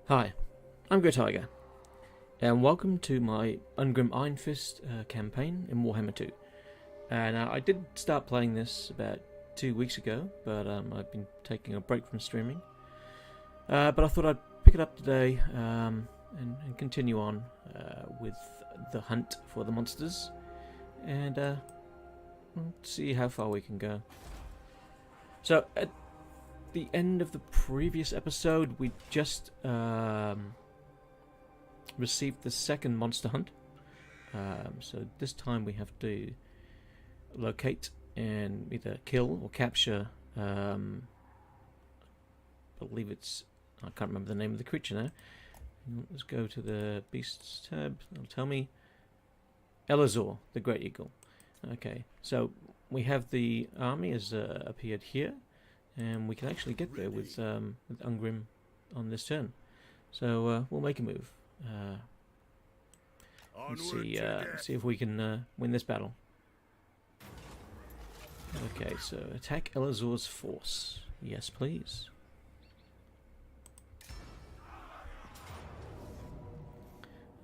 Hi, I'm Go Tiger, and welcome to my Ungrim Ironfist campaign in Warhammer 2. Now, I did start playing this about 2 weeks ago, but I've been taking a break from streaming. But I thought I'd pick it up today and continue on with the hunt for the monsters, and see how far we can go. So, at the end of the previous episode, we just received the second monster hunt. So this time we have to locate and either kill or capture, I believe it's, I can't remember the name of the creature now. Let's go to the beasts tab, it'll tell me. Elazor, the Great Eagle. Okay, so we have the army has appeared here, and we can actually get there with Ungrim on this turn. So we'll make a move. Let's see if we can win this battle. Okay, so attack Elazor's force. Yes, please.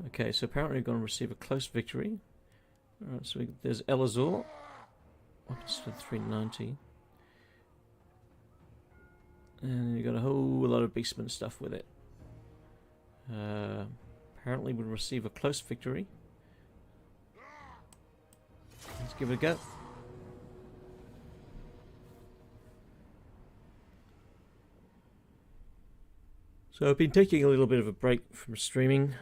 Okay, so apparently we're going to receive a close victory. Alright, so there's Elazor. Weapons for 390. And you got a whole lot of beastman stuff with it. Apparently we'll receive a close victory. Let's give it a go. So I've been taking a little bit of a break from streaming.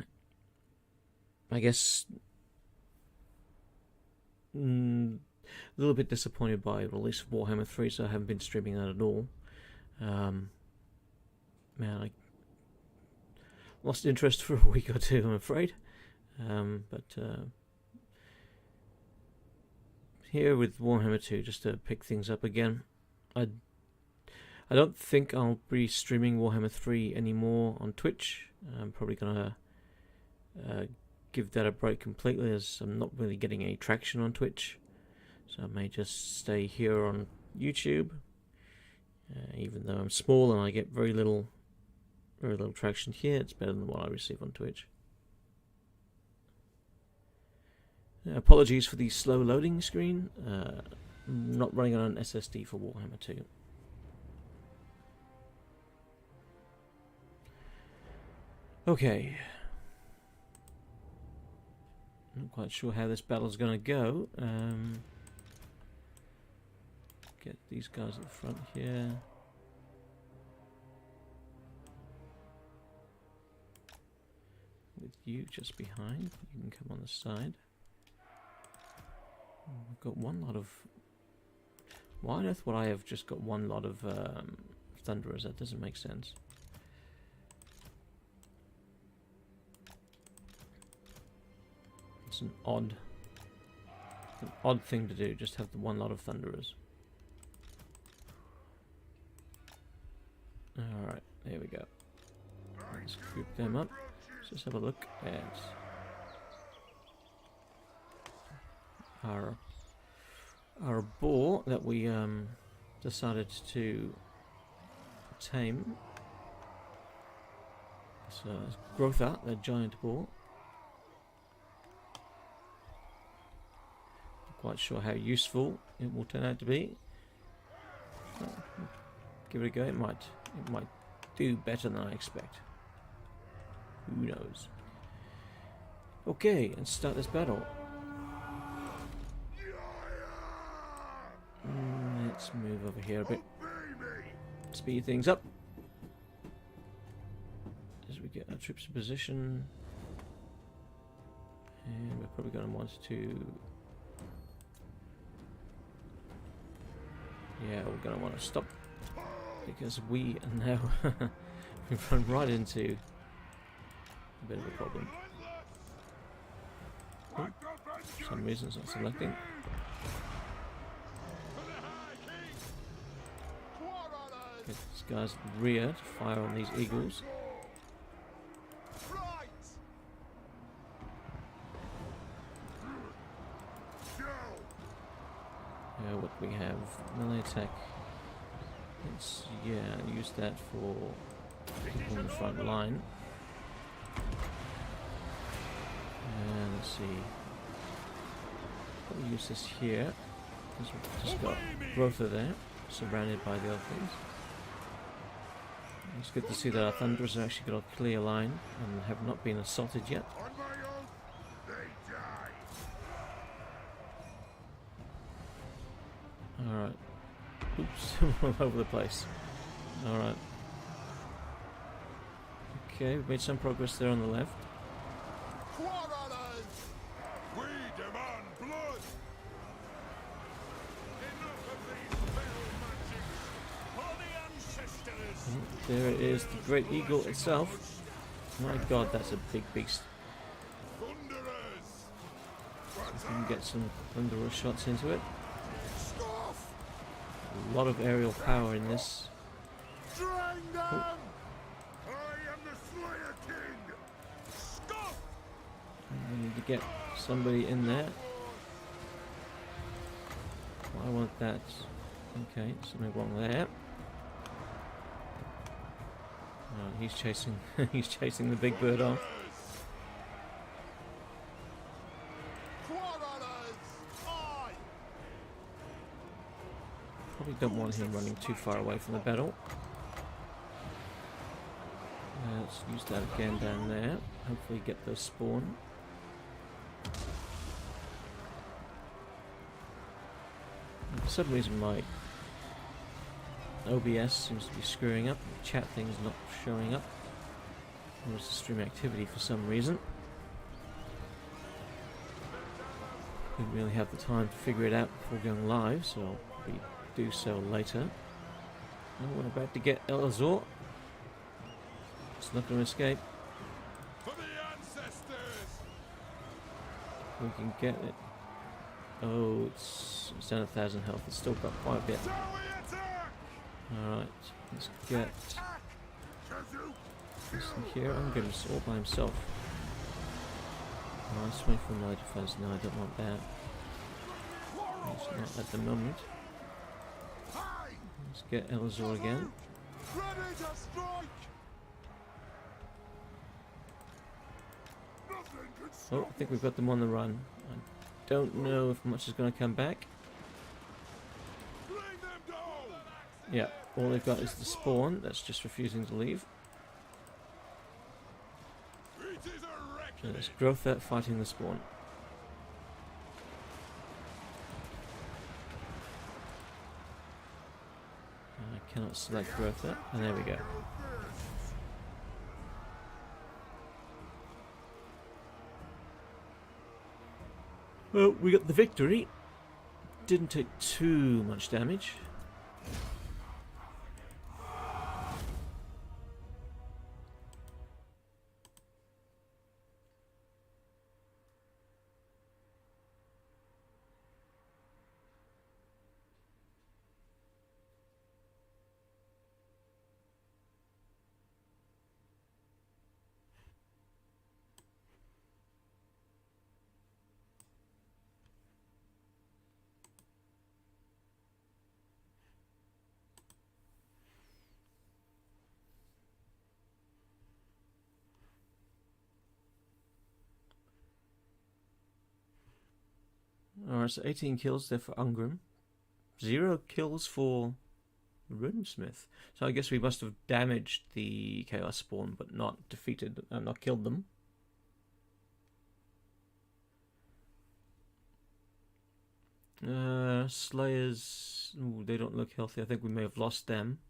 I guess a little bit disappointed by the release of Warhammer 3, so I haven't been streaming that at all. Man, I lost interest for a week or two, I'm afraid. But here with Warhammer 2, just to pick things up again. I don't think I'll be streaming Warhammer 3 anymore on Twitch. I'm probably gonna give that a break completely, as I'm not really getting any traction on Twitch. So I may just stay here on YouTube. Even though I'm small and I get very little traction here, it's better than what I receive on Twitch. Apologies for the slow loading screen. I'm not running on an SSD for Warhammer 2. Okay. Not quite sure how this battle's going to go. Get these guys at the front here. With you just behind, you can come on the side. We've got one lot of... Why on earth would I have just got one lot of Thunderers? That doesn't make sense. It's an odd thing to do, just have the one lot of Thunderers. Alright, there we go. Let's group them up. Let's just have a look at our boar that we decided to tame. So it's Grotha, the giant boar. Not quite sure how useful it will turn out to be. Give it a go. It might do better than I expect. Who knows? Okay, let's start this battle. Let's move over here a bit. Speed things up as we get our troops in position. And we're probably going to want to... Yeah, we're going to want to stop, because we are now we've run right into a bit of a problem. Oh, for some reason it's not selecting. Get this guy's rear to fire on these eagles. What we have, melee attack. Let's use that for people in the front line. And let's see. I'll use this here. Because we've just got Grotha there, surrounded by the other things. It's good to see that our Thunderers have actually got a clear line and have not been assaulted yet. Alright. Oops, all over the place. Alright. Okay, we've made some progress there on the left. We demand blood. Enough of these battle matches for the ancestors. There it is, the Great Eagle itself. My god, that's a big beast. Thunderers. We can get some Thunderer shots into it. Scoff. A lot of aerial power in this. Drain them. I am the Slayer King. Scoff. We need to get somebody in there. I want that. Okay, something wrong there. He's chasing. He's chasing the big bird off. Probably don't want him running too far away from the battle. Let's use that again down there. Hopefully get those spawn. And for some reason my OBS seems to be screwing up. The chat thing's not showing up. There's the stream activity for some reason. Didn't really have the time to figure it out before going live, so I'll probably do so later. And we're about to get Elazor. It's not going to escape. For the ancestors. We can get it. Oh, it's down 1,000 health. It's still got quite a bit. Shall we attack? Alright, let's get this in here. I'm going to all by himself. Nice 24 melee defense. No, I don't want that. It's not at the moment. Let's get Elazor again. Ready to strike. Nothing can stop. Oh, I think we've got them on the run. I don't know if much is going to come back. Bring them down. Yeah, all they've got is the spawn that's just refusing to leave. It is a So reckoning. there's Grotha fighting the spawn. I cannot select Grotha, and there we go. Well, we got the victory. Didn't take too much damage. Alright, so 18 kills there for Ungrim. 0 kills for Runesmith. So I guess we must have damaged the Chaos Spawn, but not defeated, not killed them. Slayers, ooh, they don't look healthy. I think we may have lost them.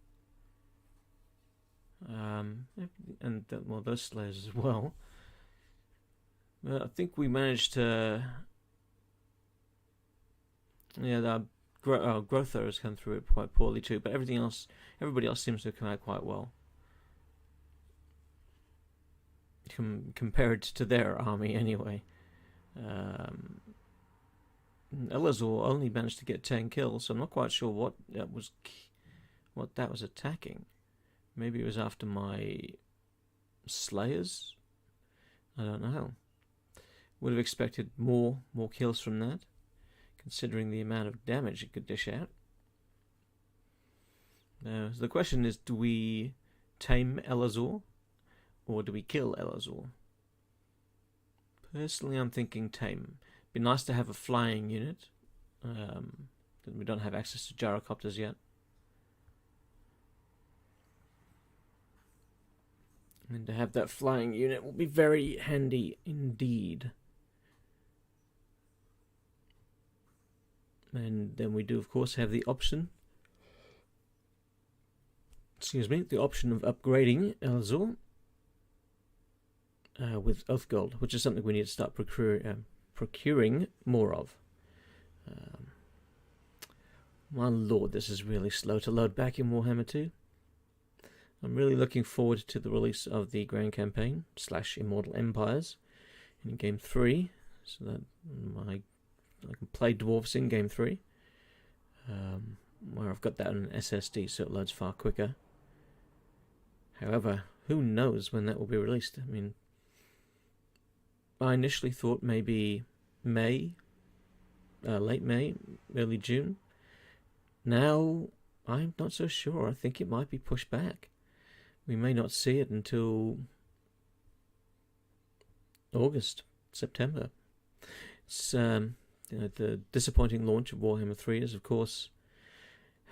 Well, those Slayers as well. I think we managed to. Yeah, the Grotha has come through it quite poorly too, but everybody else seems to have come out quite well. Compared to their army, anyway. Elazor only managed to get 10 kills, so I'm not quite sure what that was attacking. Maybe it was after my Slayers. I don't know. Would have expected more kills from that, considering the amount of damage it could dish out. So the question is, do we tame Elazor, or do we kill Elazor? Personally, I'm thinking tame. Be nice to have a flying unit. We don't have access to gyrocopters yet. And to have that flying unit will be very handy indeed. And then we do, of course, have the option. The option of upgrading Elazor with Oath Gold, which is something we need to start procuring more of. My lord, this is really slow to load back in Warhammer 2. I'm really looking forward to the release of the Grand Campaign / Immortal Empires in Game 3, so that I can play Dwarfs in Game 3, where I've got that on an SSD, so it loads far quicker. However, who knows when that will be released? I mean, I initially thought maybe May, late May, early June. Now, I'm not so sure. I think it might be pushed back. We may not see it until August, September. It's the disappointing launch of Warhammer 3 is, of course,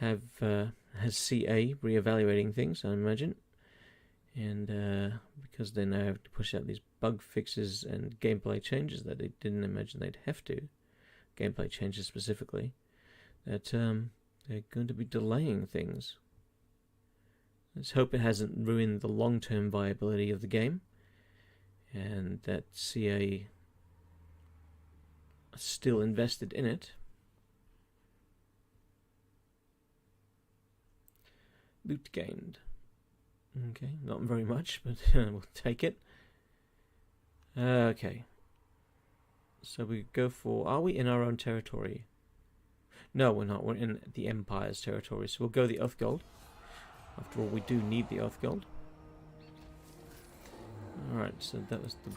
has CA reevaluating things, I imagine, and because they now have to push out these bug fixes and gameplay changes that they didn't imagine they'd have to, gameplay changes specifically, that they're going to be delaying things. Let's hope it hasn't ruined the long-term viability of the game, and that CA are still invested in it. Loot gained. Okay, not very much, but we'll take it. Okay. So we go for... Are we in our own territory? No, we're not. We're in the Empire's territory, so we'll go the Oath Gold. After all, we do need the Oath Gold. Alright, so that was the...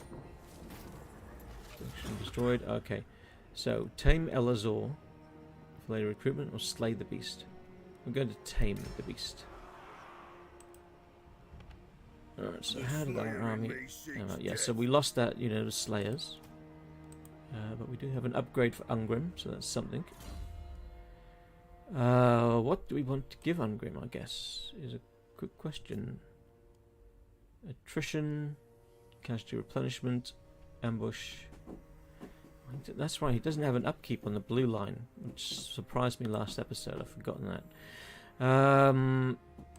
destroyed. Okay. So, tame Elazor for later recruitment or slay the beast. We're going to tame the beast. Alright, so how did our army... yeah, so we lost that, the Slayers. But we do have an upgrade for Ungrim, so that's something. What do we want to give Ungrim, I guess, is a quick question. Attrition, casualty replenishment, ambush. That's right, he doesn't have an upkeep on the blue line, which surprised me last episode. I've forgotten that.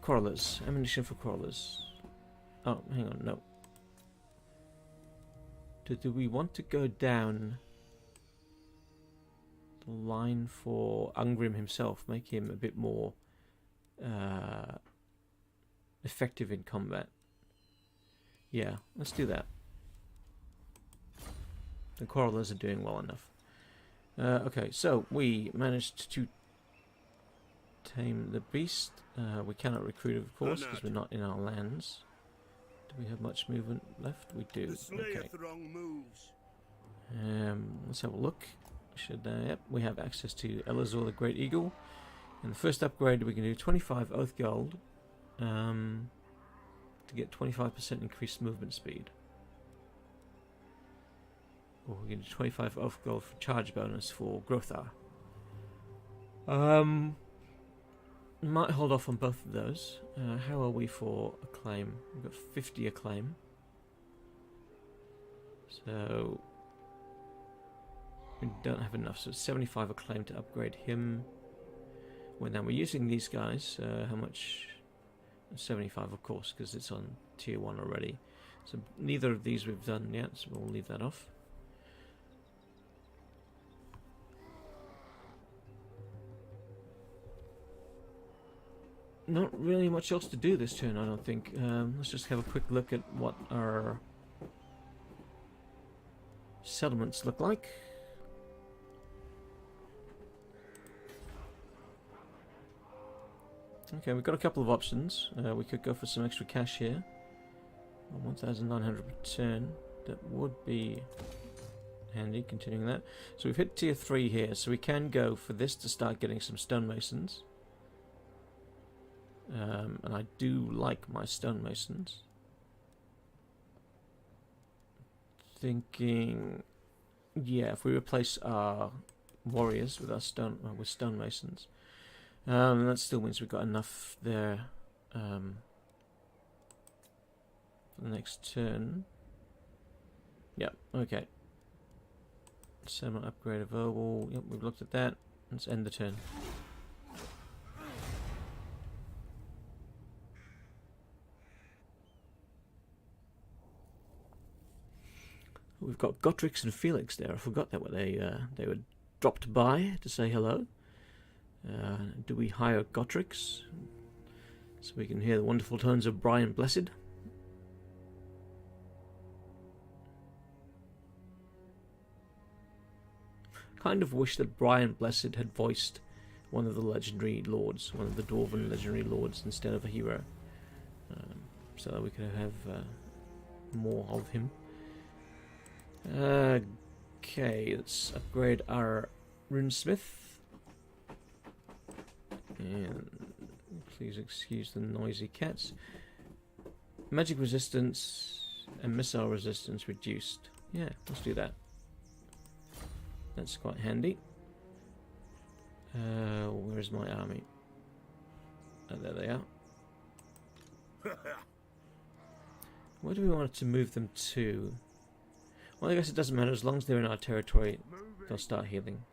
Quarrelers, ammunition for quarrelers. Oh, hang on, no. Do we want to go down the line for Ungrim himself, make him a bit more effective in combat? Yeah, let's do that. The Quarrelers are doing well enough. Okay, so we managed to tame the beast. We cannot recruit, of course, because we're not in our lands. Do we have much movement left? We do. Okay. Let's have a look. Yep, we have access to Elazor the Great Eagle. And the first upgrade, we can do 25 Oath Gold to get 25% increased movement speed. Or we can do 25 Oath Gold for charge bonus for Grothar. Might hold off on both of those. How are we for acclaim? We've got 50 acclaim. So we don't have enough, so 75 acclaim to upgrade him. Well, now we're using these guys. How much? 75, of course, because it's on tier 1 already. So neither of these we've done yet, so we'll leave that off. Not really much else to do this turn, I don't think. Let's just have a quick look at what our settlements look like. Okay, we've got a couple of options. We could go for some extra cash here. 1,900 per turn. That would be handy, continuing that. So we've hit tier 3 here, so we can go for this to start getting some stonemasons. And I do like my stonemasons. thinking, yeah, if we replace our warriors with our stonemasons, that still means we've got enough there for the next turn. Yep, okay. Settlement upgrade available. Yep, we've looked at that. Let's end the turn. We've got Gotrix and Felix there. I forgot that they were dropped by to say hello. Do we hire Gotrix so we can hear the wonderful tones of Brian Blessed? Kind of wish that Brian Blessed had voiced one of the legendary lords, one of the Dwarven legendary lords, instead of a hero, so that we could have more of him. Okay, let's upgrade our runesmith. And please excuse the noisy cats. Magic resistance and missile resistance reduced. Yeah, let's do that. That's quite handy. Where's my army? Oh, there they are. Where do we want to move them to? Well, I guess it doesn't matter. As long as they're in our territory, they'll start healing.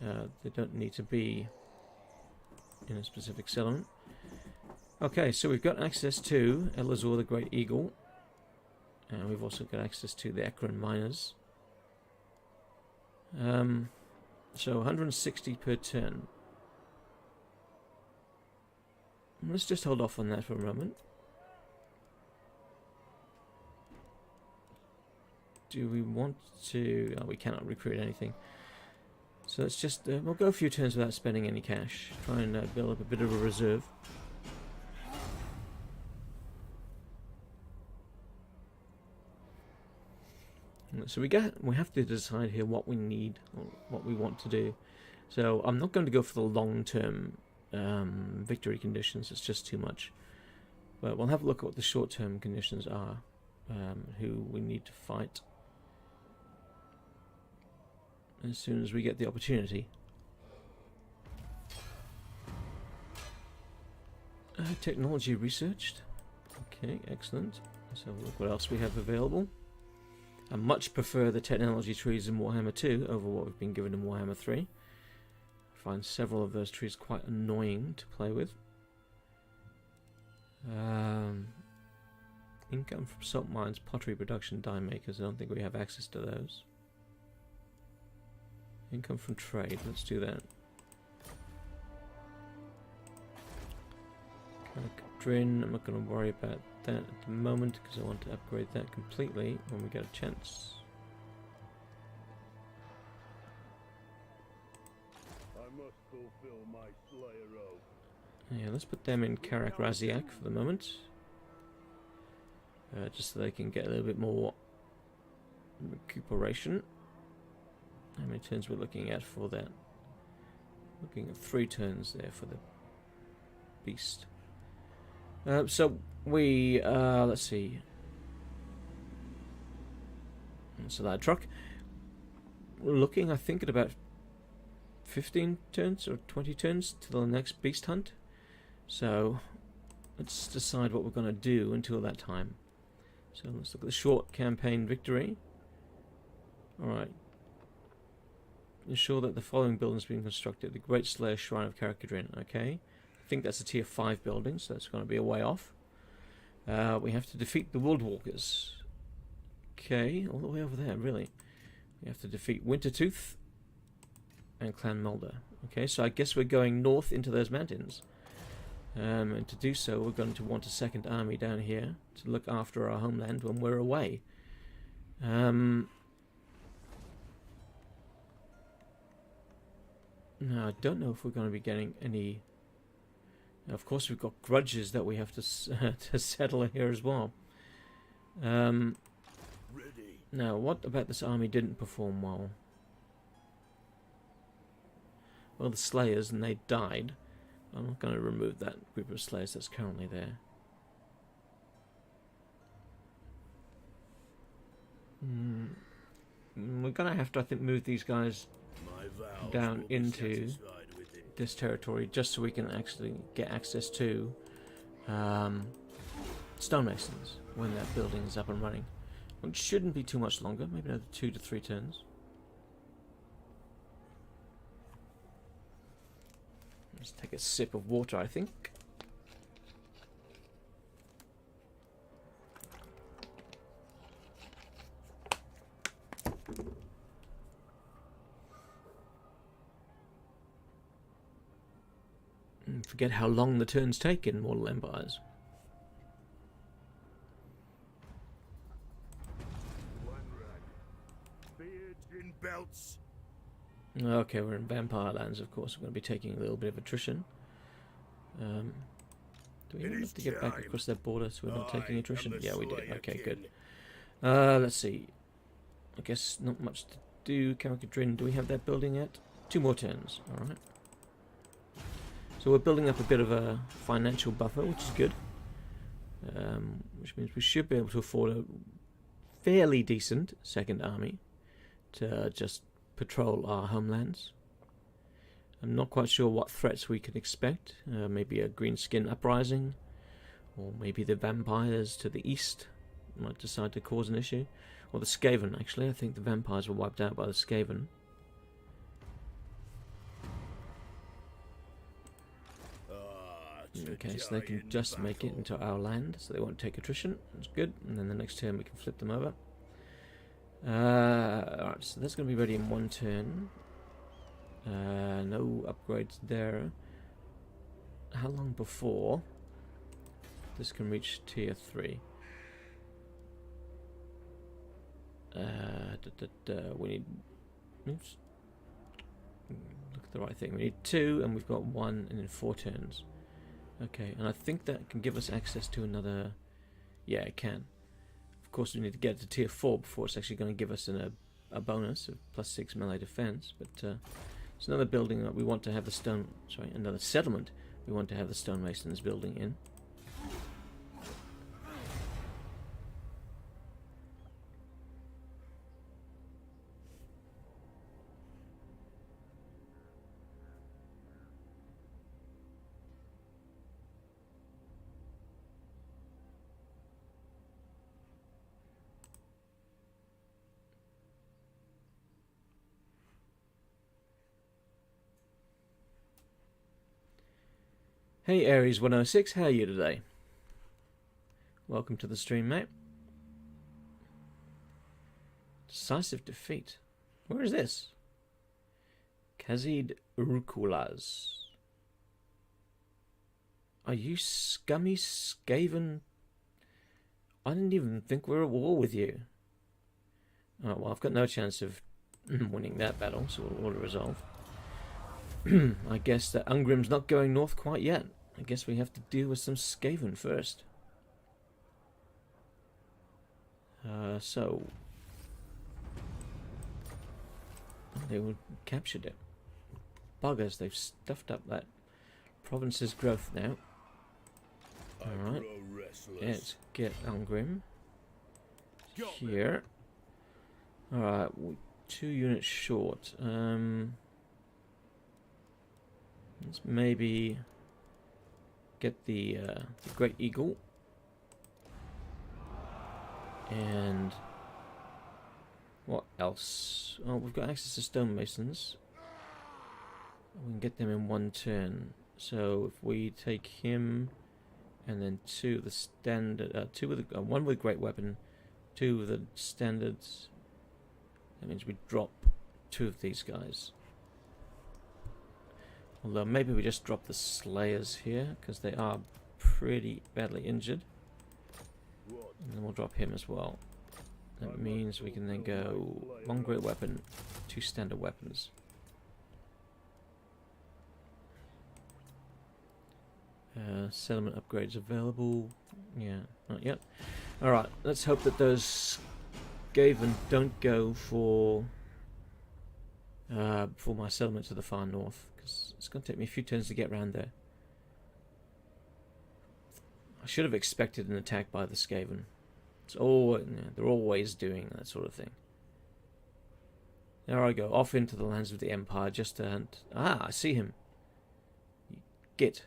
They don't need to be in a specific settlement. Okay, so we've got access to Elazor the Great Eagle. And we've also got access to the Ekron Miners. So 160 per turn. Let's just hold off on that for a moment. Do we want to... Oh, we cannot recruit anything. So let's just... we'll go a few turns without spending any cash. Try and build up a bit of a reserve. So we have to decide here what we need, or what we want to do. So I'm not going to go for the long-term victory conditions. It's just too much. But we'll have a look at what the short-term conditions are. Who we need to fight as soon as we get the opportunity. Technology researched. Okay, excellent. Let's have a look what else we have available. I much prefer the technology trees in Warhammer 2 over what we've been given in Warhammer 3. I find several of those trees quite annoying to play with. Income from salt mines, pottery production, dye makers. I don't think we have access to those. Income from trade. Let's do that. Drin. I'm not going to worry about that at the moment because I want to upgrade that completely when we get a chance. I must fulfill my Slayer oath. Yeah, let's put them in Karak Raziak for the moment. Just so they can get a little bit more recuperation. How many turns we're looking at for that? Looking at 3 turns there for the beast. So we let's see. So that truck. We're looking, I think, at about 15 turns or 20 turns to the next beast hunt. So let's decide what we're going to do until that time. So let's look at the short campaign victory. Alright. Ensure that the following buildings being constructed. The Great Slayer Shrine of Karakadrin. Okay. I think that's a tier 5 building, so that's going to be a way off. We have to defeat the Woodwalkers. Okay, all the way over there, really. We have to defeat Wintertooth and Clan Mulder. Okay, so I guess we're going north into those mountains. And to do so, we're going to want a second army down here to look after our homeland when we're away. No, I don't know if we're going to be getting any... Of course, we've got grudges that we have to to settle here as well. Now, what about this army didn't perform well? Well, the Slayers, and they died. I'm not going to remove that group of Slayers that's currently there. We're gonna have to, I think, move these guys My vows down will be into satisfied with it. this territory just so we can actually get access to stonemasons when that building is up and running. Which shouldn't be too much longer, maybe another 2 to 3 turns. Let's take a sip of water, I think. Forget how long the turns take in Mortal Empires. One run. Beards in belts. Okay, we're in Vampire Lands, of course. We're going to be taking a little bit of attrition. Do we even have to get back across that border so we're not taking attrition? Yeah, we do. Okay, good. Let's see. I guess not much to do. Carrickadrin, do we have that building yet? 2 more turns. Alright. So we're building up a bit of a financial buffer, which is good. Which means we should be able to afford a fairly decent second army to just patrol our homelands. I'm not quite sure what threats we can expect. Maybe a greenskin uprising, or maybe the vampires to the east might decide to cause an issue. Or the Skaven, actually. I think the vampires were wiped out by the Skaven. Okay, so they can just make it into our land, so they won't take attrition. That's good. And then the next turn we can flip them over. Alright, so that's going to be ready in 1 turn. No upgrades there. How long before this can reach tier 3? We need... Oops. Look at the right thing. We need 2, and we've got 1, and then 4 turns. Okay, and I think that can give us access to another... Yeah, it can. Of course, we need to get to tier 4 before it's actually going to give us a bonus of +6 melee defense. But it's another building that we want to have the stone... Sorry, another settlement we want to have the stonemasons building in. Hey Aries 106, how are you today? Welcome to the stream, mate. Decisive defeat. Where is this? Khazid Urukulas. Are you scummy Skaven? I didn't even think we were at war with you. Oh, well, I've got no chance of winning that battle, so we'll auto-resolve. I guess that Ungrim's not going north quite yet. I guess we have to deal with some Skaven first. So... Oh, they captured it. Buggers, they've stuffed up that province's growth now. Alright. Let's get Ungrim here. Alright, 2 units short. Let's maybe get the Great Eagle. And what else? Oh, we've got access to stonemasons. We can get them in 1 turn. So if we take him, and then 2 of the standard, 2 with the, 1 with great weapon, 2 with the standards. That means we drop 2 of these guys. Although maybe we just drop the Slayers here, because they are pretty badly injured. And then we'll drop him as well. That means we can then go 1 great weapon, 2 standard weapons. Settlement upgrades available. Yeah, not yet. Alright, let's hope that those Skaven don't go for my settlement to the far north, because it's going to take me a few turns to get around there. I should have expected an attack by the Skaven. It's all, yeah, they're always doing that sort of thing. There I go, off into the lands of the Empire just to hunt. Ah, I see him. Get.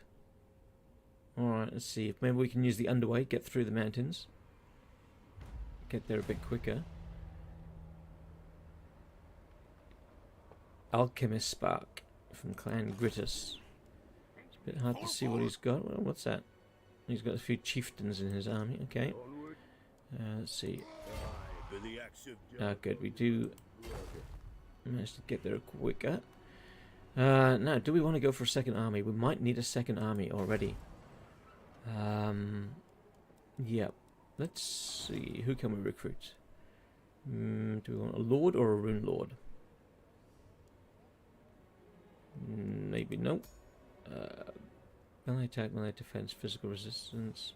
Alright, let's see if maybe we can use the underway, get through the mountains. Get there a bit quicker. Alchemist Spark from Clan Gritus. It's a bit hard to see what he's got. Well, what's that? He's got a few chieftains in his army. Okay. Let's see. Good. We do manage to get there quicker. Now, do we want to go for a second army? We might need a second army already. Yep. Let's see. Who can we recruit? Do we want a lord or a rune lord? Maybe no. Melee attack, melee defense, physical resistance.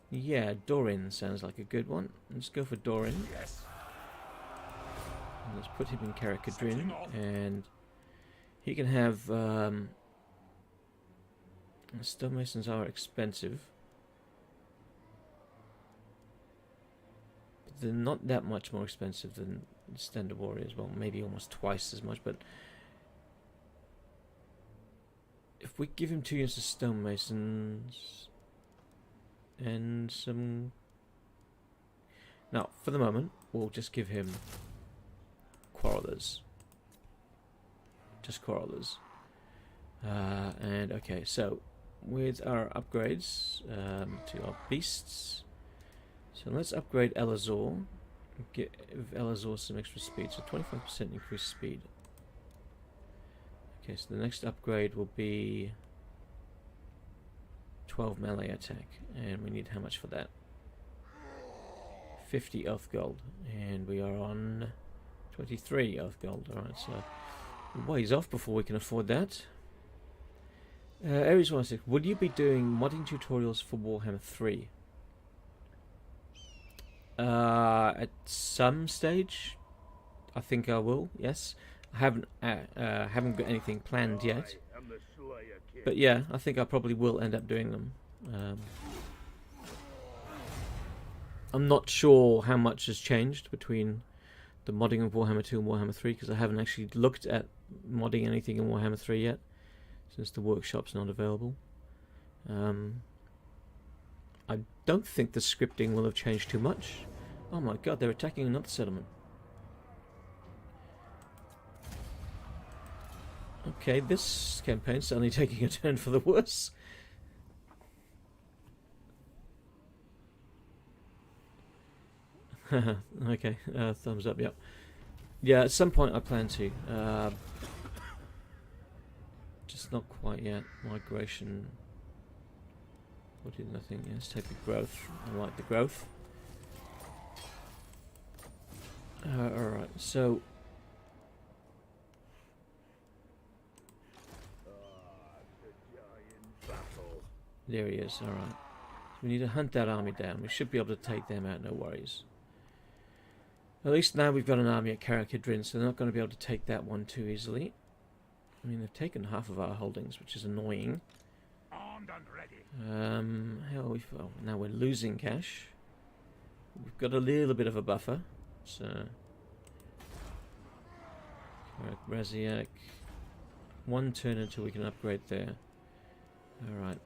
Yeah, Dorin sounds like a good one. Let's go for Dorin. Yes. And let's put him in Karakadrin, and he can have. Stonemasons are expensive, but they're not that much more expensive than standard warriors. Well, maybe almost twice as much, but. If we give him 2 units of stonemasons and some... Now, for the moment, we'll just give him quarrelers. Just quarrelers. And okay, so with our upgrades to our beasts, so let's upgrade Elazor. Give Elazor some extra speed, so 25% increased speed. Okay, so the next upgrade will be 12 melee attack, and we need how much for that? 50 earth gold, and we are on 23 earth gold. Alright, so a ways off before we can afford that. Aries 16, would you be doing modding tutorials for Warhammer 3? At some stage, I think I will, yes. I haven't got anything planned yet, but yeah, I think I probably will end up doing them. I'm not sure how much has changed between the modding of Warhammer 2 and Warhammer 3, because I haven't actually looked at modding anything in Warhammer 3 yet, since the workshop's not available. I don't think the scripting will have changed too much. Oh my god, they're attacking another settlement. Okay, this campaign's suddenly taking a turn for the worse. Okay, thumbs up, yep. Yeah, at some point I plan to. Just not quite yet. Migration. What did nothing? Yeah, let's take the growth. I like the growth. Alright, so... There he is, alright. So we need to hunt that army down. We should be able to take them out, no worries. At least now we've got an army at Karakadrin, so they're not going to be able to take that one too easily. I mean, they've taken half of our holdings, which is annoying. Armed and ready. Hell, well, now we're losing cash. We've got a little bit of a buffer, so... Raziak. One turn until we can upgrade there. Alright.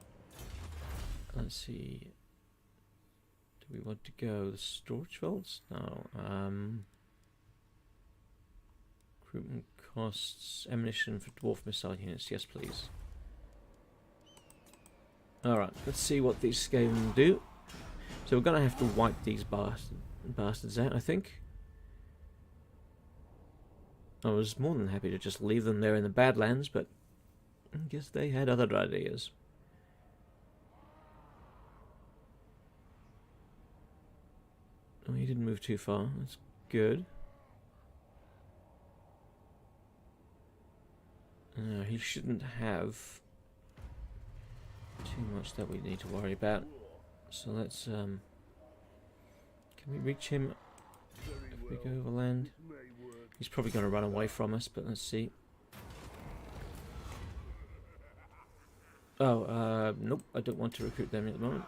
Let's see. Do we want to go the storage vaults? No. Recruitment costs. Ammunition for dwarf missile units. Yes, please. Alright, let's see what these Skaven do. So we're going to have to wipe these bastards out, I think. I was more than happy to just leave them there in the Badlands, but I guess they had other ideas. Oh, he didn't move too far. That's good. No, he shouldn't have too much that we need to worry about. So let's, can we reach him if we go overland? He's probably going to run away from us, but let's see. Oh, nope, I don't want to recruit them at the moment.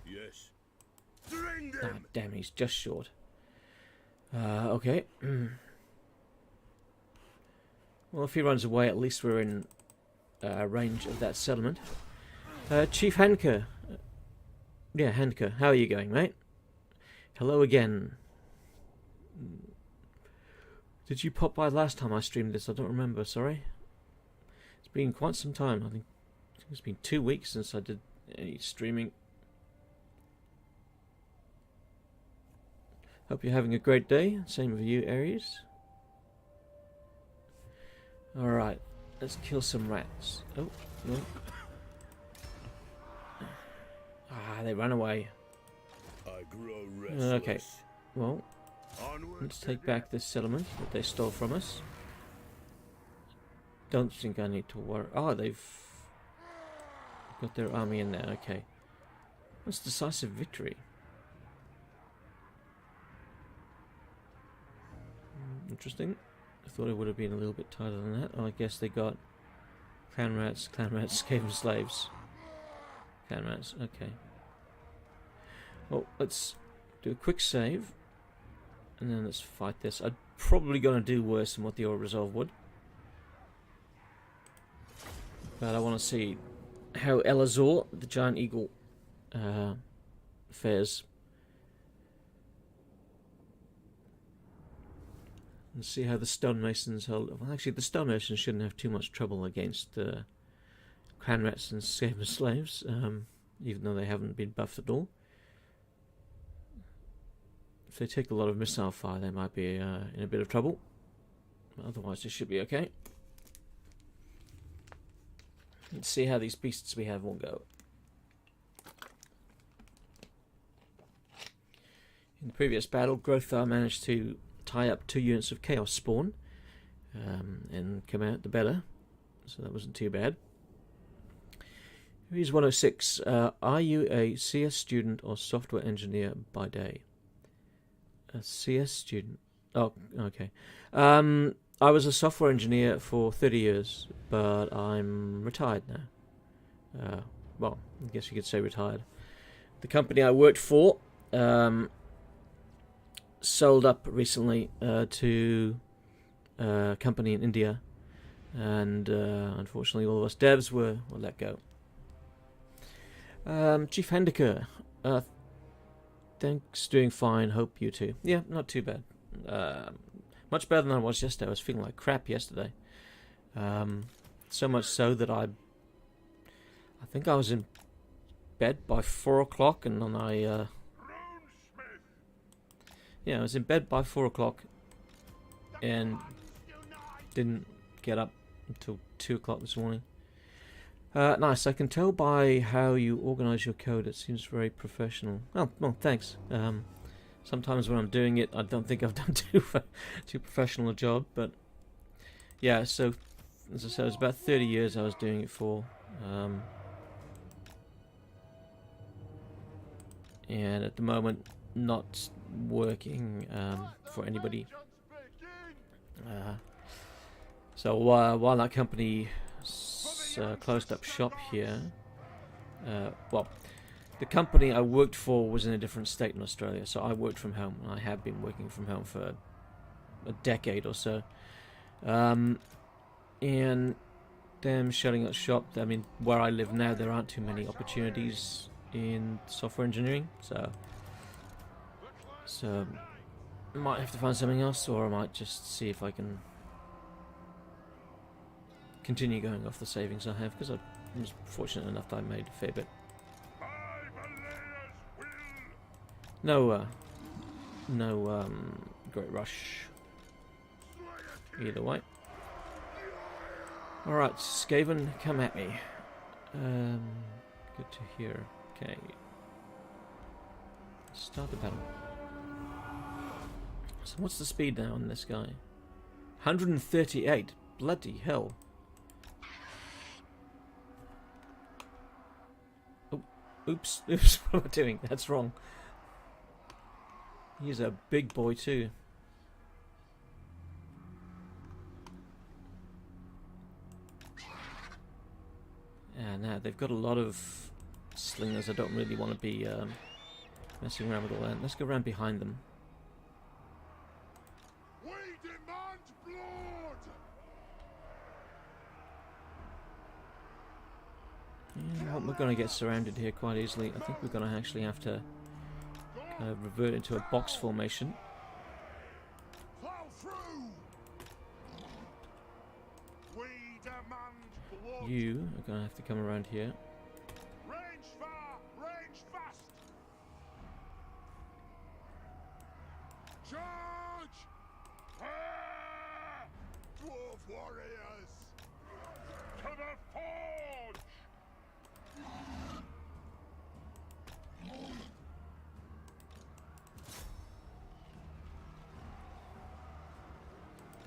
Yes. String Ah, them. damn, he's just short. Okay. Well, if he runs away, at least we're in range of that settlement. Chief Hanker. Yeah, Hanker. How are you going, mate? Hello again. Did you pop by last time I streamed this? I don't remember, sorry. It's been quite some time. I think it's been 2 weeks since I did any streaming. Hope you're having a great day. Same with you, Aries. Alright, let's kill some rats. Oh, no. Ah, they ran away. I grow restless. Okay, well, Onward let's take back this settlement that they stole from us. Don't think I need to worry. Oh, they've got their army in there. Okay. What's decisive victory? Interesting. I thought it would have been a little bit tighter than that. Oh, I guess they got clan rats, Skaven slaves. Clan rats, okay. Well, let's do a quick save. And then let's fight this. I'm probably going to do worse than what the old resolve would. But I want to see how Elazor, the giant eagle, fares. And see how the stonemasons hold. Well, actually, the stonemasons shouldn't have too much trouble against clan rats and Skaven slaves, even though they haven't been buffed at all. If they take a lot of missile fire, they might be in a bit of trouble. But otherwise, they should be okay. Let's see how these beasts we have will go. In the previous battle, Grothar managed to tie up 2 units of Chaos Spawn and come out the better, so that wasn't too bad. Here's 106. Are you a CS student or software engineer by day? A CS student. Oh, okay. I was a software engineer for 30 years, but I'm retired now. Well, I guess you could say retired. The company I worked for sold up recently to a company in India, and unfortunately all of us devs were let go. Chief Hendiker, thanks, doing fine, hope you too. Yeah, not too bad. Much better than I was yesterday. I was feeling like crap yesterday. So much so that I think I was in bed by 4 o'clock, and then I was in bed by 4 o'clock and didn't get up until 2 o'clock this morning. Nice. I can tell by how you organise your code. It seems very professional. Oh, well, thanks. Sometimes when I'm doing it, I don't think I've done too professional a job. But yeah, so as I said, it was about 30 years I was doing it for. And at the moment, not working for anybody. So while that company closed up shop here, well, the company I worked for was in a different state in Australia, so I worked from home. I have been working from home for a decade or so, and them shutting up shop. I mean, where I live now, there aren't too many opportunities in software engineering, so I might have to find something else, or I might just see if I can continue going off the savings I have, because I was fortunate enough that I made a fair bit. No great rush either way. Alright, Skaven, come at me. Good to hear. Okay. Start the battle. So what's the speed now on this guy? 138. Bloody hell. Oh, oops, what am I doing? That's wrong. He's a big boy too. And now they've got a lot of slingers. I don't really want to be messing around with all that. Let's go around behind them. We demand blood. Yeah, we're going to get surrounded here quite easily. I think we're going to actually have to revert into a box formation. Plow through. We demand blood. You are going to have to come around here. Range far, range fast. Charge! Ah! Dwarf warriors! To the forge!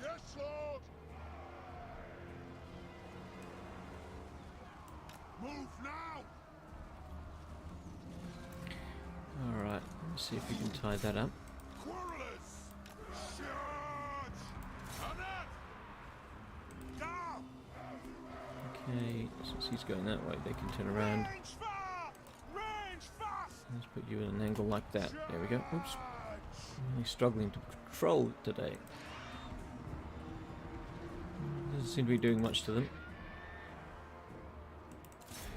Yes, Lord! Move now! Alright, let's see if we can tie that up. Quarrelers! Charge! Attack! Down! Okay, since he's going that way, they can turn around. Range far! Range fast! Let's put you in an angle like that. There we go. Oops. I'm really struggling to control it today. Doesn't seem to be doing much to them.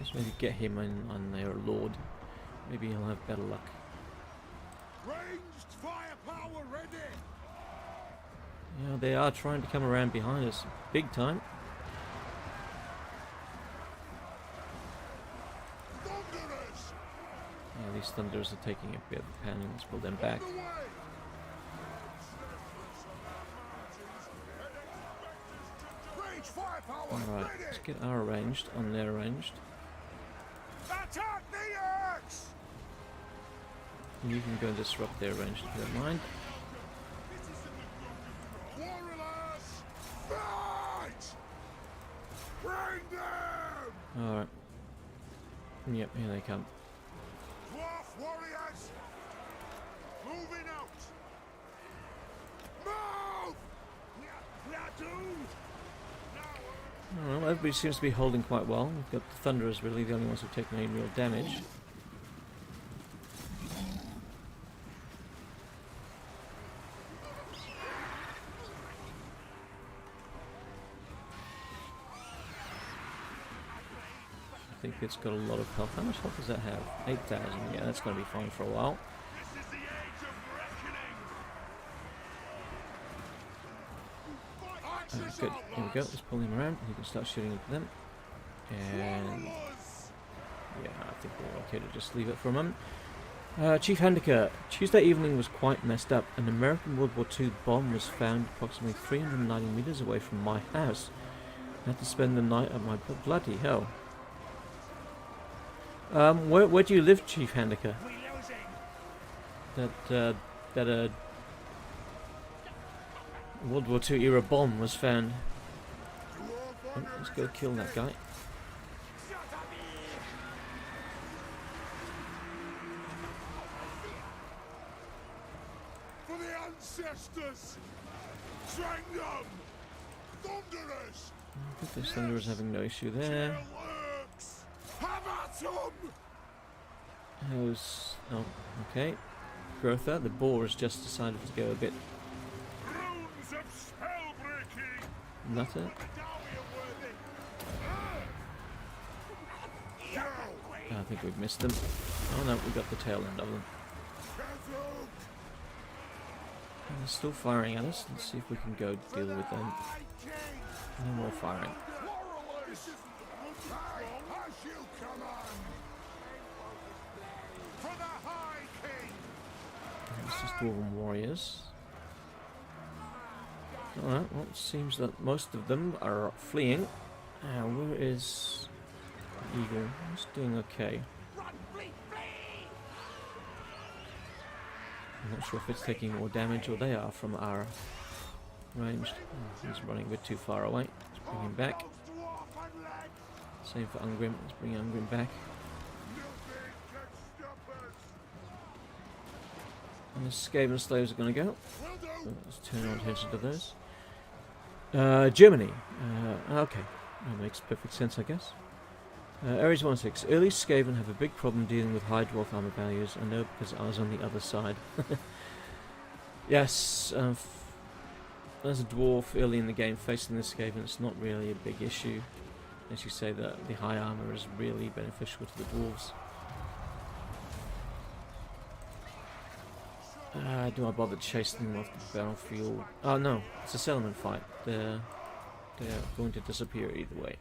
Let's maybe get him on their lord. Maybe he'll have better luck. Ranged firepower ready! Yeah, they are trying to come around behind us big time. Thunderers! Yeah, these thunders are taking a bit of a pounding. Let's pull them back. The way! Range firepower Alright, ready! let's get our arranged on their arranged. Attack the axe! You can go and disrupt their arranged if you don't mind. Warriors! Fight! Bring them! Alright. Yep, here they come. Dwarf warriors! Moving out! Move! We are doomed! Well, everybody seems to be holding quite well. We've got the Thunderers really the only ones who've taken any real damage. I think it's got a lot of health. How much health does that have? 8,000. Yeah, that's going to be fine for a while. This is the age of reckoning! Axis Good. Here we go. Let's pull him around. You can start shooting at them. And yeah, I think we're okay to just leave it for a moment. Chief Handicap. Tuesday evening was quite messed up. An American World War II bomb was found approximately 390 meters away from my house. I had to spend the night at my bloody hell. Where do you live, Chief Handicap? That World War II era bomb was found. Oh, let's go kill that guy. For the ancestors! Strang them! Thunderers! I think this Thunder is having no issue there. Works! Have at 'em! How's... oh, okay. Grotha, the boar has just decided to go a bit Runes of spell breaking! nutter. I think we've missed them. Oh no, we got the tail end of them. And they're still firing at us. Let's see if we can go deal with them. No more firing. It's just Dwarven warriors. Alright, well it seems that most of them are fleeing. Where is Eagle? He's doing okay. I'm not sure if it's taking more damage or they are from our ranged. Oh, he's running a bit too far away. Let's bring him back. Same for Ungrim. Let's bring Ungrim back. And the Skaven slaves are going to go. So let's turn our attention to those. Germany. Okay. That makes perfect sense, I guess. Ares 16. Early Skaven have a big problem dealing with high dwarf armor values. I know because I was on the other side. Yes, as a dwarf early in the game facing the Skaven, it's not really a big issue. As you say, that the high armor is really beneficial to the dwarves. Do I bother chasing them off the battlefield? Oh no, it's a settlement fight. They're going to disappear either way.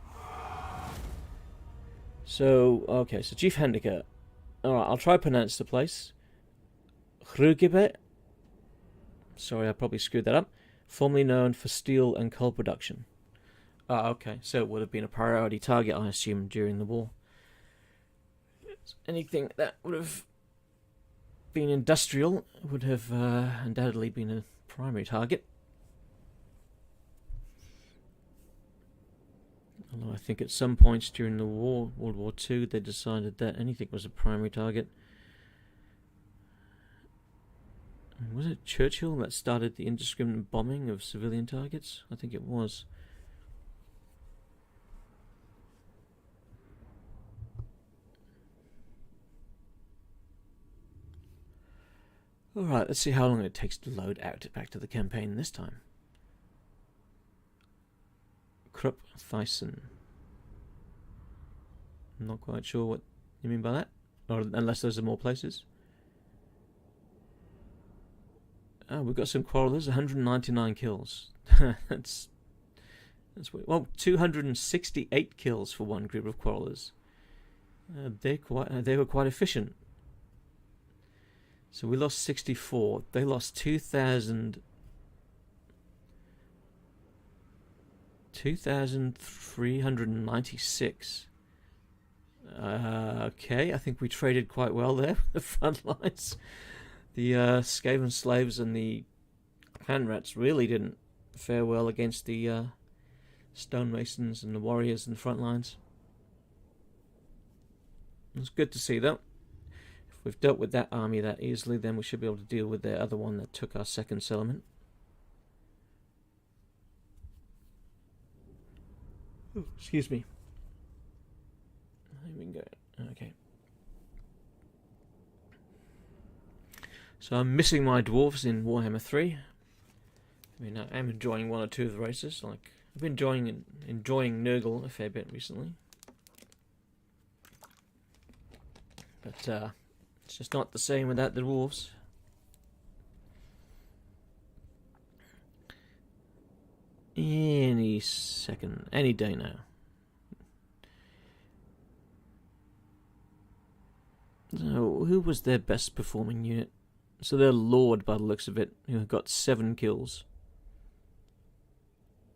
So, okay, so Chief Handicap. Alright, I'll try to pronounce the place. Hrugibet. Sorry, I probably screwed that up. Formerly known for steel and coal production. Ah, okay, so it would have been a priority target, I assume, during the war. Anything that would have been industrial would have undoubtedly been a primary target. Although I think at some points during the war, World War II, they decided that anything was a primary target. Was it Churchill that started the indiscriminate bombing of civilian targets? I think it was. Alright, let's see how long it takes to load out back to the campaign this time. Krupp Thyssen. I'm not quite sure what you mean by that. Or unless those are more places. Oh, we've got some quarrelers, 199 kills. that's well, 268 kills for one group of quarrelers. They were quite efficient. So we lost 64. They lost 2,396. Okay, I think we traded quite well there with the front lines. The Skaven slaves and the clan rats really didn't fare well against the stonemasons and the warriors in the front lines. It's good to see that. If we've dealt with that army that easily, then we should be able to deal with the other one that took our second settlement. Ooh, excuse me. Here we go. Okay. So I'm missing my dwarves in Warhammer 3. I mean, I am enjoying one or two of the races. Like, I've been enjoying Nurgle a fair bit recently. But it's just not the same without the dwarves. Any second, any day now. So, who was their best performing unit? So their Lord, by the looks of it, who got 7 kills.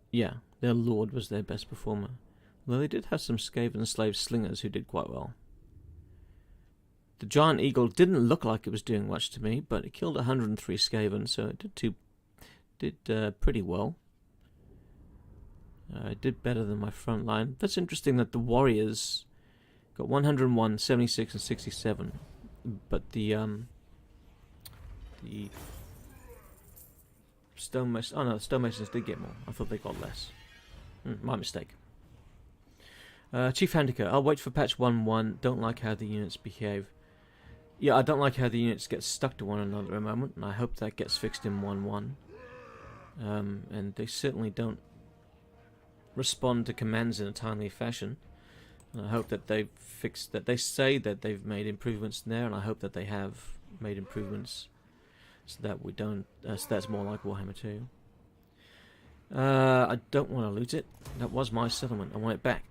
Yeah, their Lord was their best performer. Although they did have some Skaven slave slingers who did quite well. The Giant Eagle didn't look like it was doing much to me, but it killed 103 Skaven, so it did pretty well. It did better than my front line. That's interesting that the Warriors got 101, 76, and 67, but the Stonemasons... Oh no, the Stonemasons did get more. I thought they got less. My mistake. Chief Handicap. I'll wait for patch 1.1. Don't like how the units behave. Yeah, I don't like how the units get stuck to one another at the moment, and I hope that gets fixed in 1.1. And they certainly don't respond to commands in a timely fashion. And I hope that they've fixed that. They say that they've made improvements there, and I hope that they have made improvements so that we don't. So that's more like Warhammer 2. I don't want to loot it. That was my settlement. I want it back.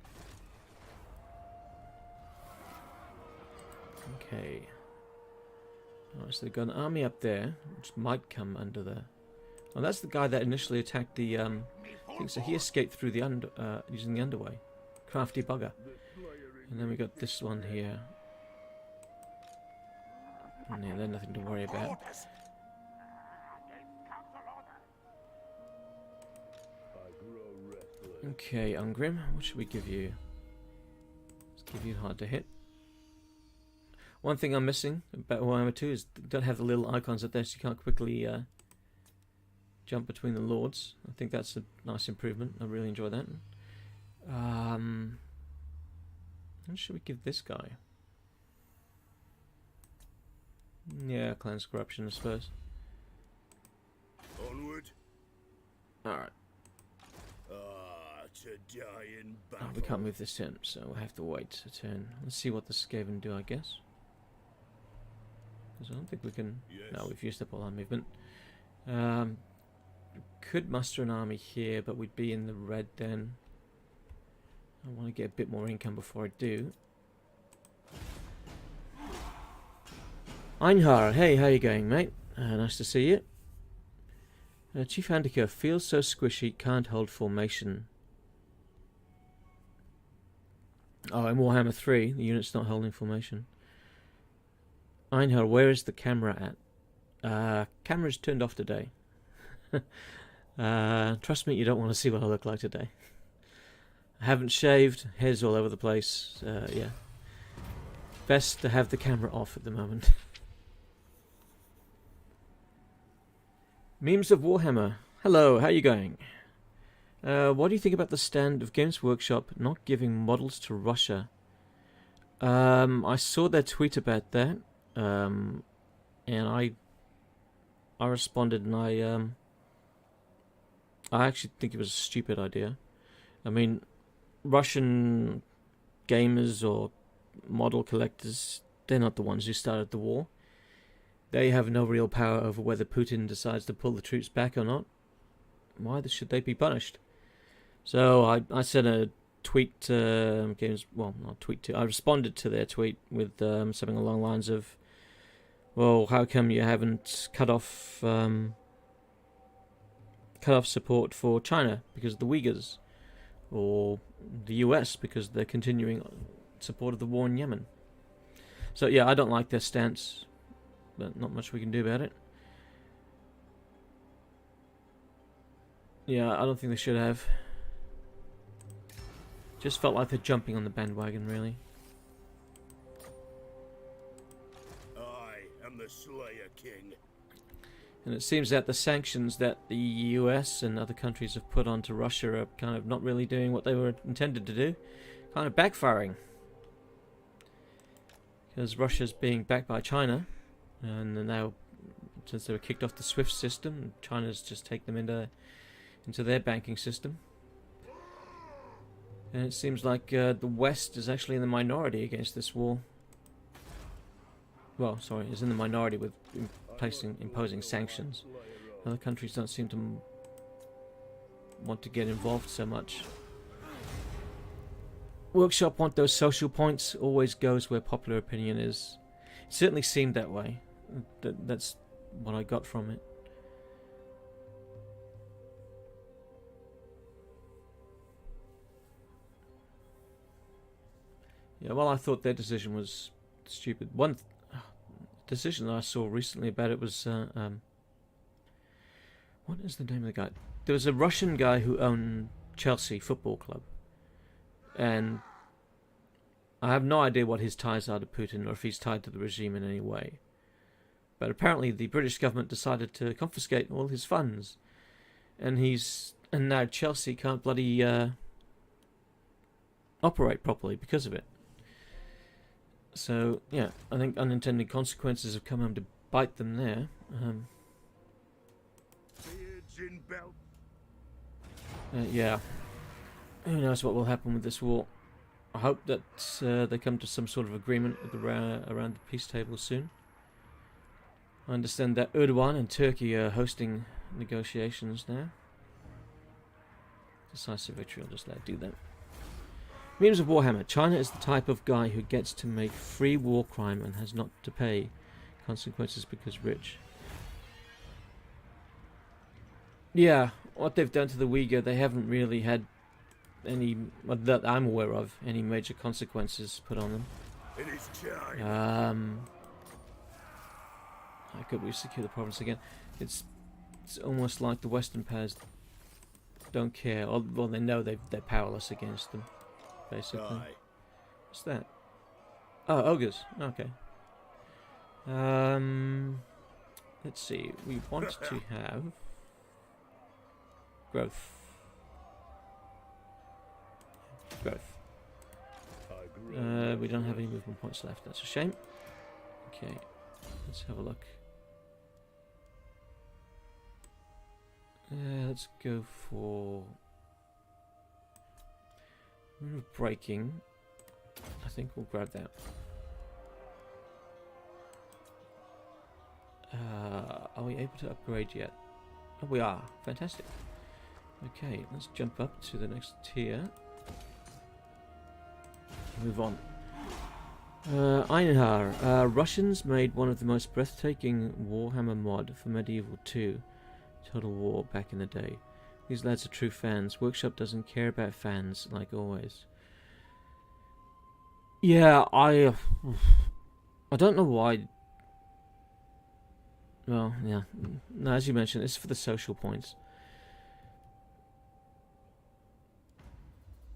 Okay. Alright, so they've got an army up there, which might come under the... Oh, that's the guy that initially attacked the... I think so. He escaped through the using the underway. Crafty bugger. And then we got this one here. And yeah, they're nothing to worry about. Okay, Ungrim, what should we give you? Let's give you hard to hit. One thing I'm missing about Warhammer 2 is they don't have the little icons up there, so you can't quickly jump between the lords. I think that's a nice improvement. I really enjoy that. What should we give this guy? Yeah, cleanse corruption, I suppose. Onward. Alright. To die in Oh, battle. we can't move this turn, so we'll have to wait a turn. Let's see what the Skaven do, I guess. Because I don't think we can... Yes. No, we've used up all our movement. Could muster an army here, but we'd be in the red then. I want to get a bit more income before I do. Einhar, hey, how you going, mate? Nice to see you. Chief Handicap feels so squishy, can't hold formation. Oh, in Warhammer 3, the unit's not holding formation. Einhar, where is the camera at? Camera's turned off today. Trust me, you don't want to see what I look like today. I haven't shaved, hair's all over the place. Yeah. Best to have the camera off at the moment. Memes of Warhammer. Hello, how you going? What do you think about the stand of Games Workshop not giving models to Russia? I saw their tweet about that, and I responded, and I actually think it was a stupid idea. I mean, Russian gamers or model collectors, they're not the ones who started the war. They have no real power over whether Putin decides to pull the troops back or not. Why should they be punished? So I sent a tweet to Games... Well, not tweet to... I responded to their tweet with something along the lines of, well, how come you haven't cut off support for China because of the Uyghurs? Or the US because they're continuing support of the war in Yemen? So yeah, I don't like their stance, but not much we can do about it. Yeah, I don't think they should have. Just felt like they're jumping on the bandwagon, really. I am the Slayer King. And it seems that the sanctions that the US and other countries have put onto Russia are kind of not really doing what they were intended to do. Kind of backfiring. Because Russia's being backed by China, and now, since they were kicked off the SWIFT system, China's just taken them into their banking system. And it seems like the West is actually in the minority against this war. Well, sorry, is in the minority with imposing sanctions. Other countries don't seem to want to get involved so much. Workshop want those social points, always goes where popular opinion is. It certainly seemed that way. That's what I got from it. Yeah, well, I thought their decision was stupid. One decision that I saw recently about it was, what is the name of the guy? There was a Russian guy who owned Chelsea Football Club, and I have no idea what his ties are to Putin or if he's tied to the regime in any way. But apparently the British government decided to confiscate all his funds, and now Chelsea can't bloody operate properly because of it. So, yeah, I think unintended consequences have come home to bite them there. Beards in belt. Yeah. Who knows what will happen with this war. I hope that they come to some sort of agreement around the peace table soon. I understand that Erdogan and Turkey are hosting negotiations now. Decisive victory, I'll just let it do that. Memes of Warhammer. China is the type of guy who gets to make free war crime and has not to pay consequences because rich. Yeah, what they've done to the Uyghur, they haven't really had any, that I'm aware of, any major consequences put on them. It is time. How could we secure the province again? It's almost like the Western powers don't care, or well, they know they're powerless against them. Basically. Aye. What's that? Oh, ogres. Okay. Let's see. We want to have growth. Growth. We don't have any movement points left. That's a shame. Okay, let's have a look. Let's go for Rune of Breaking. I think we'll grab that. Are we able to upgrade yet? Oh, we are. Fantastic. Okay, let's jump up to the next tier. Move on. Einhar. Russians made one of the most breathtaking Warhammer mod for Medieval 2 Total War back in the day. These lads are true fans. Workshop doesn't care about fans, like always. Yeah, I don't know why. Well, yeah. No, as you mentioned, it's for the social points.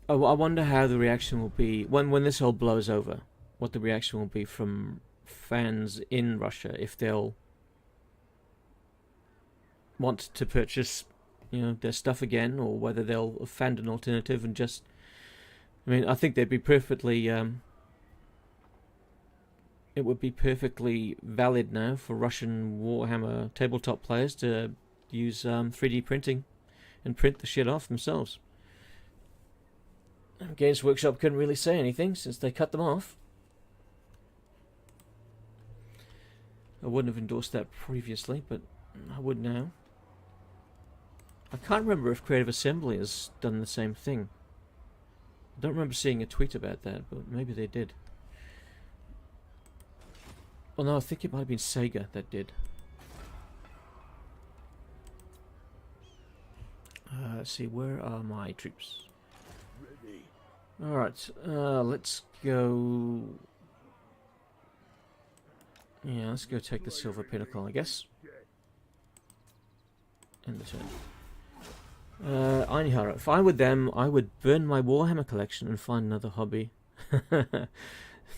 Oh, I wonder how the reaction will be when this all blows over. What the reaction will be from fans in Russia, if they'll want to purchase, their stuff again, or whether they'll find an alternative and just. I mean, I think they'd be perfectly. It would be perfectly valid now for Russian Warhammer tabletop players to use 3D printing and print the shit off themselves. Games Workshop couldn't really say anything since they cut them off. I wouldn't have endorsed that previously, but I would now. I can't remember if Creative Assembly has done the same thing. I don't remember seeing a tweet about that, but maybe they did. Well, no, I think it might have been Sega that did. Let's see, where are my troops? Alright, let's go. Yeah, let's go take the Silver Pinnacle, I guess. End the turn. Einhar, if I were them, I would burn my Warhammer collection and find another hobby.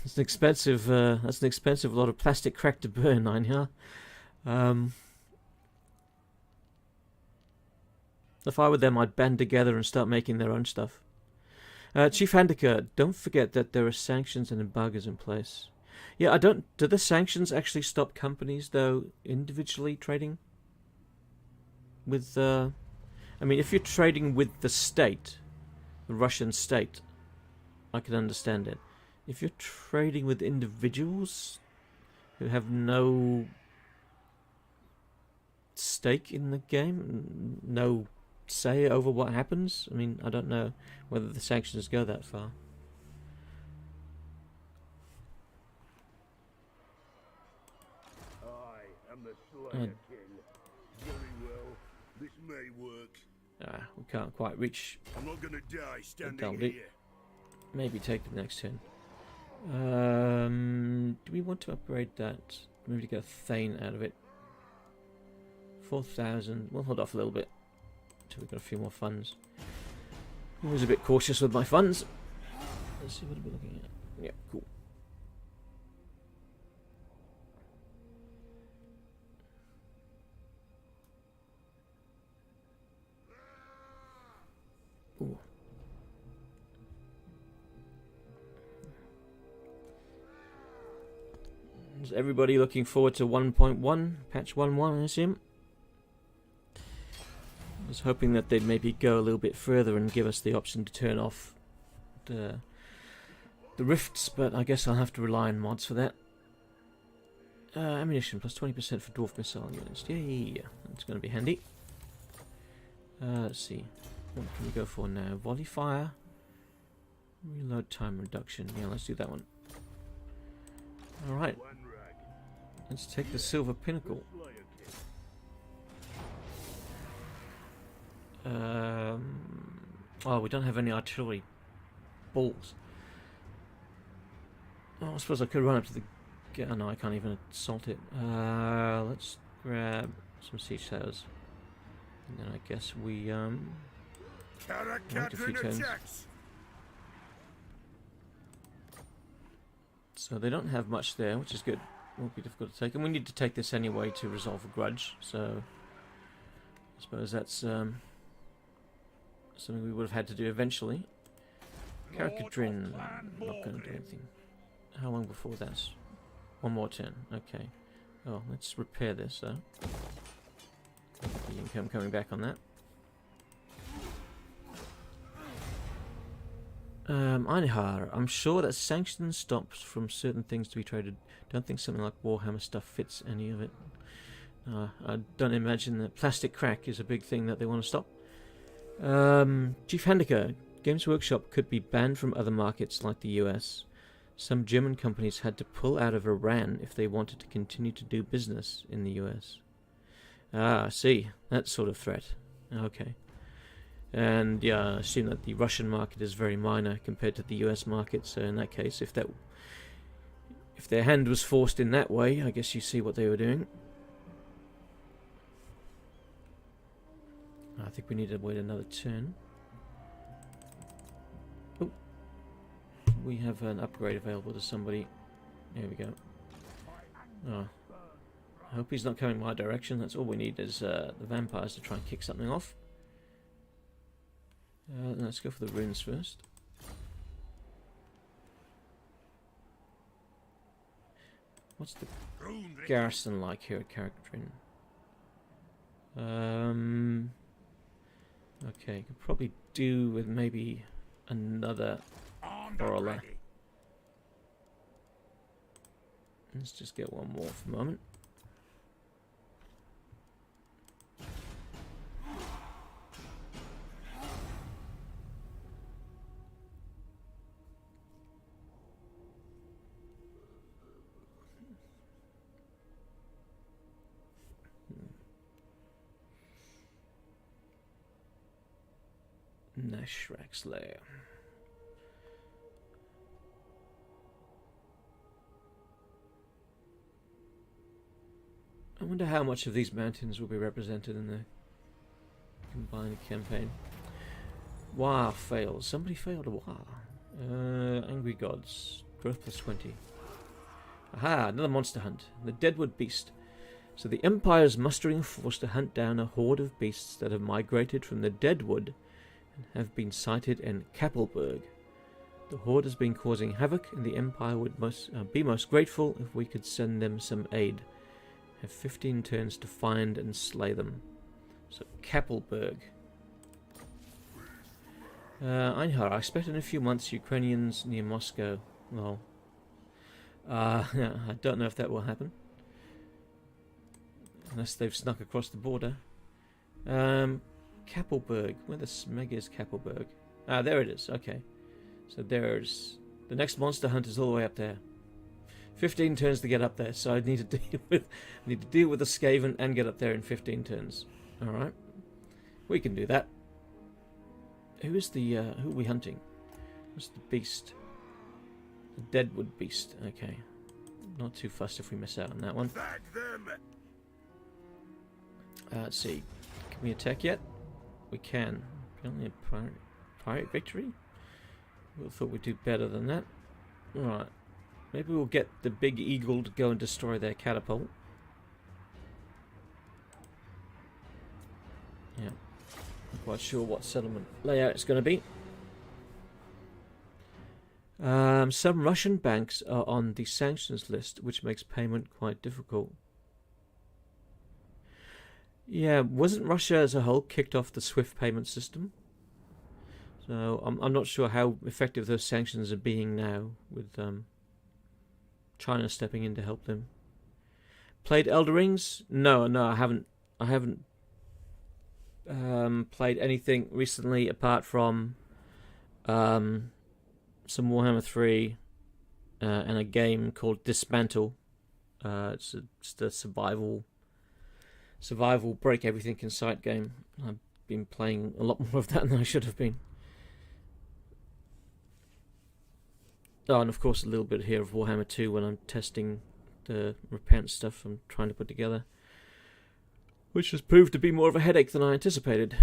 It's an expensive. That's an expensive lot of plastic crack to burn, Einhar. If I were them, I'd band together and start making their own stuff. Chief Handicare, don't forget that there are sanctions and embargoes in place. Yeah, I don't. Do the sanctions actually stop companies though individually trading with? I mean, if you're trading with the state, the Russian state, I can understand it. If you're trading with individuals who have no stake in the game, no say over what happens, I mean, I don't know whether the sanctions go that far. I am the Slayer King. Very well, this may work. We can't quite reach. I'm not gonna die standing That'll do. here. Maybe take the next turn. Do we want to upgrade that? Maybe to get a Thane out of it. 4,000. We'll hold off a little bit until we've got a few more funds. I'm always a bit cautious with my funds. Let's see what we're looking at. Yeah, cool. Ooh. Is everybody looking forward to 1.1? Patch 1.1, I assume? I was hoping that they'd maybe go a little bit further and give us the option to turn off the rifts, but I guess I'll have to rely on mods for that. Ammunition plus 20% for dwarf missile units. Yay! That's going to be handy. Let's see. What can we go for now? Volley fire. Reload time reduction. Yeah, let's do that one. Alright. Let's take the Silver Pinnacle. Oh, we don't have any artillery balls. Oh, I suppose I could run up to the... Oh, no, I can't even assault it. Let's grab some siege towers. And then I guess we, wait a few turns. So they don't have much there, which is good. Won't be difficult to take. And we need to take this anyway to resolve a grudge, so... I suppose that's something we would have had to do eventually. Caricadrin, Clan not going to do Morgrim. anything. How long before that's? One more turn, okay. Oh, let's repair this though. The income coming back on that. Einhar, I'm sure that sanctions stops from certain things to be traded. Don't think something like Warhammer stuff fits any of it. I don't imagine that plastic crack is a big thing that they want to stop. Chief Handicap, Games Workshop could be banned from other markets like the US. Some German companies had to pull out of Iran if they wanted to continue to do business in the US. Ah, I see. That sort of threat. Okay. And yeah, I assume that the Russian market is very minor compared to the US market, so in that case, if their hand was forced in that way, I guess you see what they were doing. I think we need to wait another turn. Oh, we have an upgrade available to somebody. There we go. Oh, I hope he's not coming my direction. That's all we need is the vampires to try and kick something off. Let's go for the runes first. What's the garrison like here at Caricadrin? Okay, could probably do with maybe another Corolla. Let's just get one more for the moment. Nashrak's lair. I wonder how much of these mountains will be represented in the combined campaign. Wow, fails. Somebody failed a wow. Angry Gods. Growth plus 20. Aha, another monster hunt. The Deadwood Beast. So the Empire is mustering a force to hunt down a horde of beasts that have migrated from the Deadwood and have been sighted in Kappelberg. The horde has been causing havoc, and the Empire would be most grateful if we could send them some aid. Have 15 turns to find and slay them. So Kappelberg. Einhar, I expect in a few months Ukrainians near Moscow. Well, I don't know if that will happen. Unless they've snuck across the border. Kappelberg. Where the smeg is Kappelberg? Ah, there it is. Okay. So there's... The next monster hunt is all the way up there. 15 turns to get up there, so I need to deal with the Skaven and get up there in 15 turns. Alright. We can do that. Who is the... who are we hunting? What's the beast? The Deadwood Beast. Okay. Not too fussed if we miss out on that one. Let's see. Can we attack yet? We can. Apparently a pirate victory? We thought we'd do better than that. Right. Maybe we'll get the big eagle to go and destroy their catapult. Yeah. Not quite sure what settlement layout it's going to be. Some Russian banks are on the sanctions list, which makes payment quite difficult. Yeah, wasn't Russia as a whole kicked off the SWIFT payment system? So I'm not sure how effective those sanctions are being now, with China stepping in to help them. Played Elder Rings? No, I haven't. I haven't played anything recently apart from some Warhammer 3 and a game called Dismantle. It's a survival break everything in sight game. I've been playing a lot more of that than I should have been. Oh, and of course a little bit here of Warhammer 2 when I'm testing the Repent stuff I'm trying to put together, which has proved to be more of a headache than I anticipated.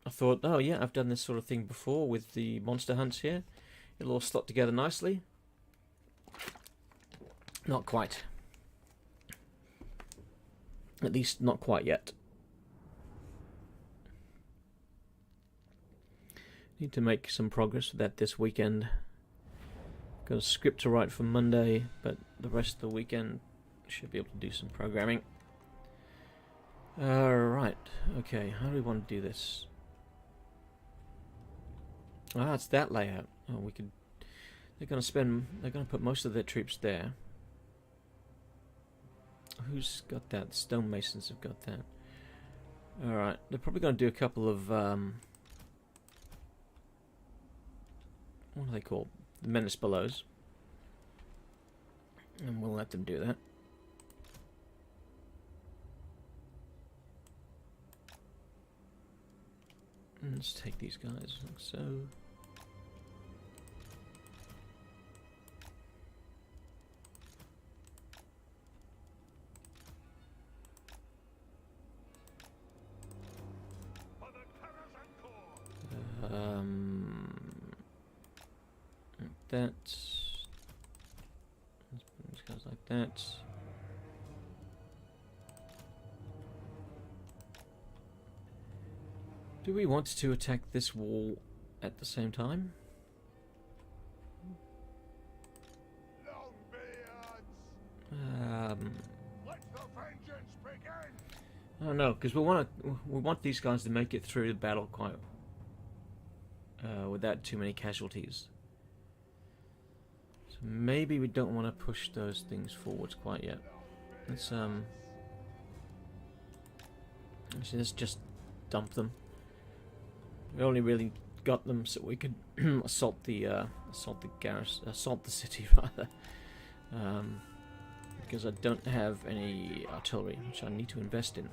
I thought, oh yeah, I've done this sort of thing before with the monster hunts here. It'll all slot together nicely. Not quite. At least not quite yet. Need to make some progress with that this weekend. Got a script to write for Monday, but the rest of the weekend should be able to do some programming. Right, okay, how do we want to do this? Ah, it's that layout. Oh, we could... they're going to put most of their troops there. Who's got that? Stonemasons have got that. Alright, they're probably going to do a couple of, what are they called? The Menace Belows. And we'll let them do that. And let's take these guys, like so. Like that. Let's put these guys like that. Do we want to attack this wall at the same time? Let the vengeance begin. I don't know, because we want these guys to make it through the battle quite without too many casualties. So maybe we don't want to push those things forwards quite yet. Actually, let's just dump them. We only really got them so we could assault the city rather, because I don't have any artillery, which I need to invest in.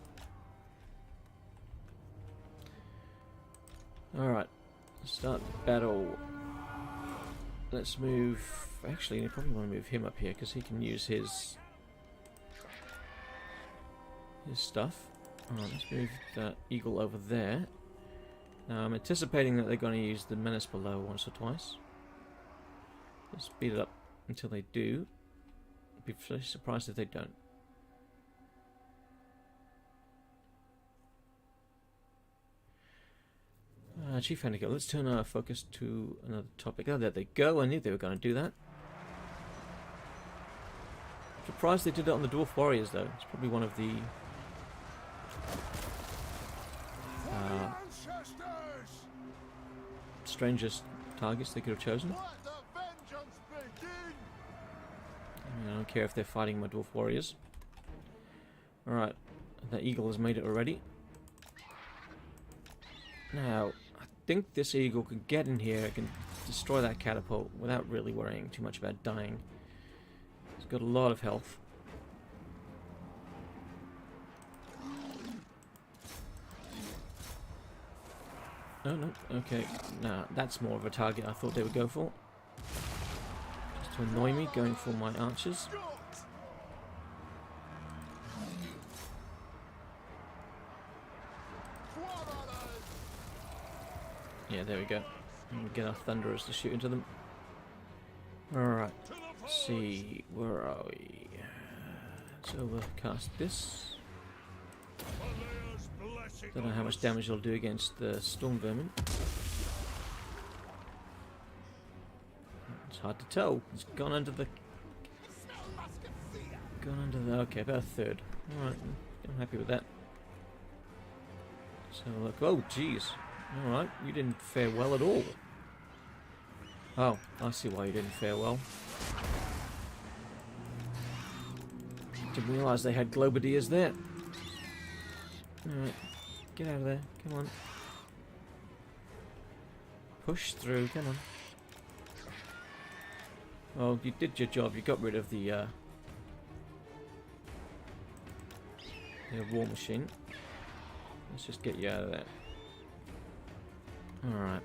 All right, start battle. Let's move. Actually, I probably want to move him up here because he can use his stuff. All right, let's move that eagle over there. Now I'm anticipating that they're going to use the Menace Below once or twice. Let's speed it up until they do. I'd be very surprised if they don't. Chief Handicap, let's turn our focus to another topic. Oh, there they go. I knew they were going to do that. Surprised they did it on the Dwarf Warriors, though. It's probably one of the strangest targets they could have chosen. I don't care if they're fighting my Dwarf Warriors. Alright, that eagle has made it already. Now, I think this eagle can get in here, it can destroy that catapult without really worrying too much about dying. It's got a lot of health. No, no, okay. Nah, that's more of a target I thought they would go for. Just to annoy me, going for my archers. Yeah, there we go. And we get our thunderers to shoot into them. Alright. Let's see, where are we? Let's overcast this. Don't know how much damage it'll do against the storm vermin. It's hard to tell. It's gone under the... okay, about a third. Alright, I'm happy with that. So look, oh jeez. Alright, you didn't fare well at all. Oh, I see why you didn't fare well. Didn't realise they had globadiers there. Alright, get out of there, come on. Push through, come on. Well, you did your job, you got rid of the war machine. Let's just get you out of there. Alright.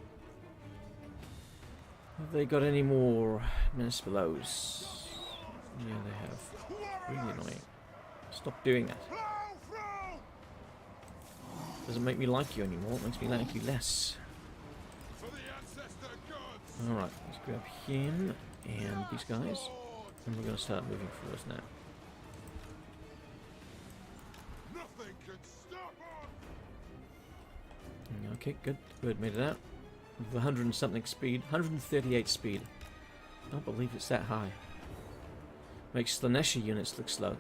Have they got any more Menace Belows? Yeah, they have. Really annoying. Stop doing that. Doesn't make me like you anymore, it makes me like you less. Alright, let's grab him and these guys. And we're going to start moving forwards now. Okay, good. Good, made it out. with 100 and something speed. 138 speed. I don't believe it's that high. Makes Slaneshi units look slow.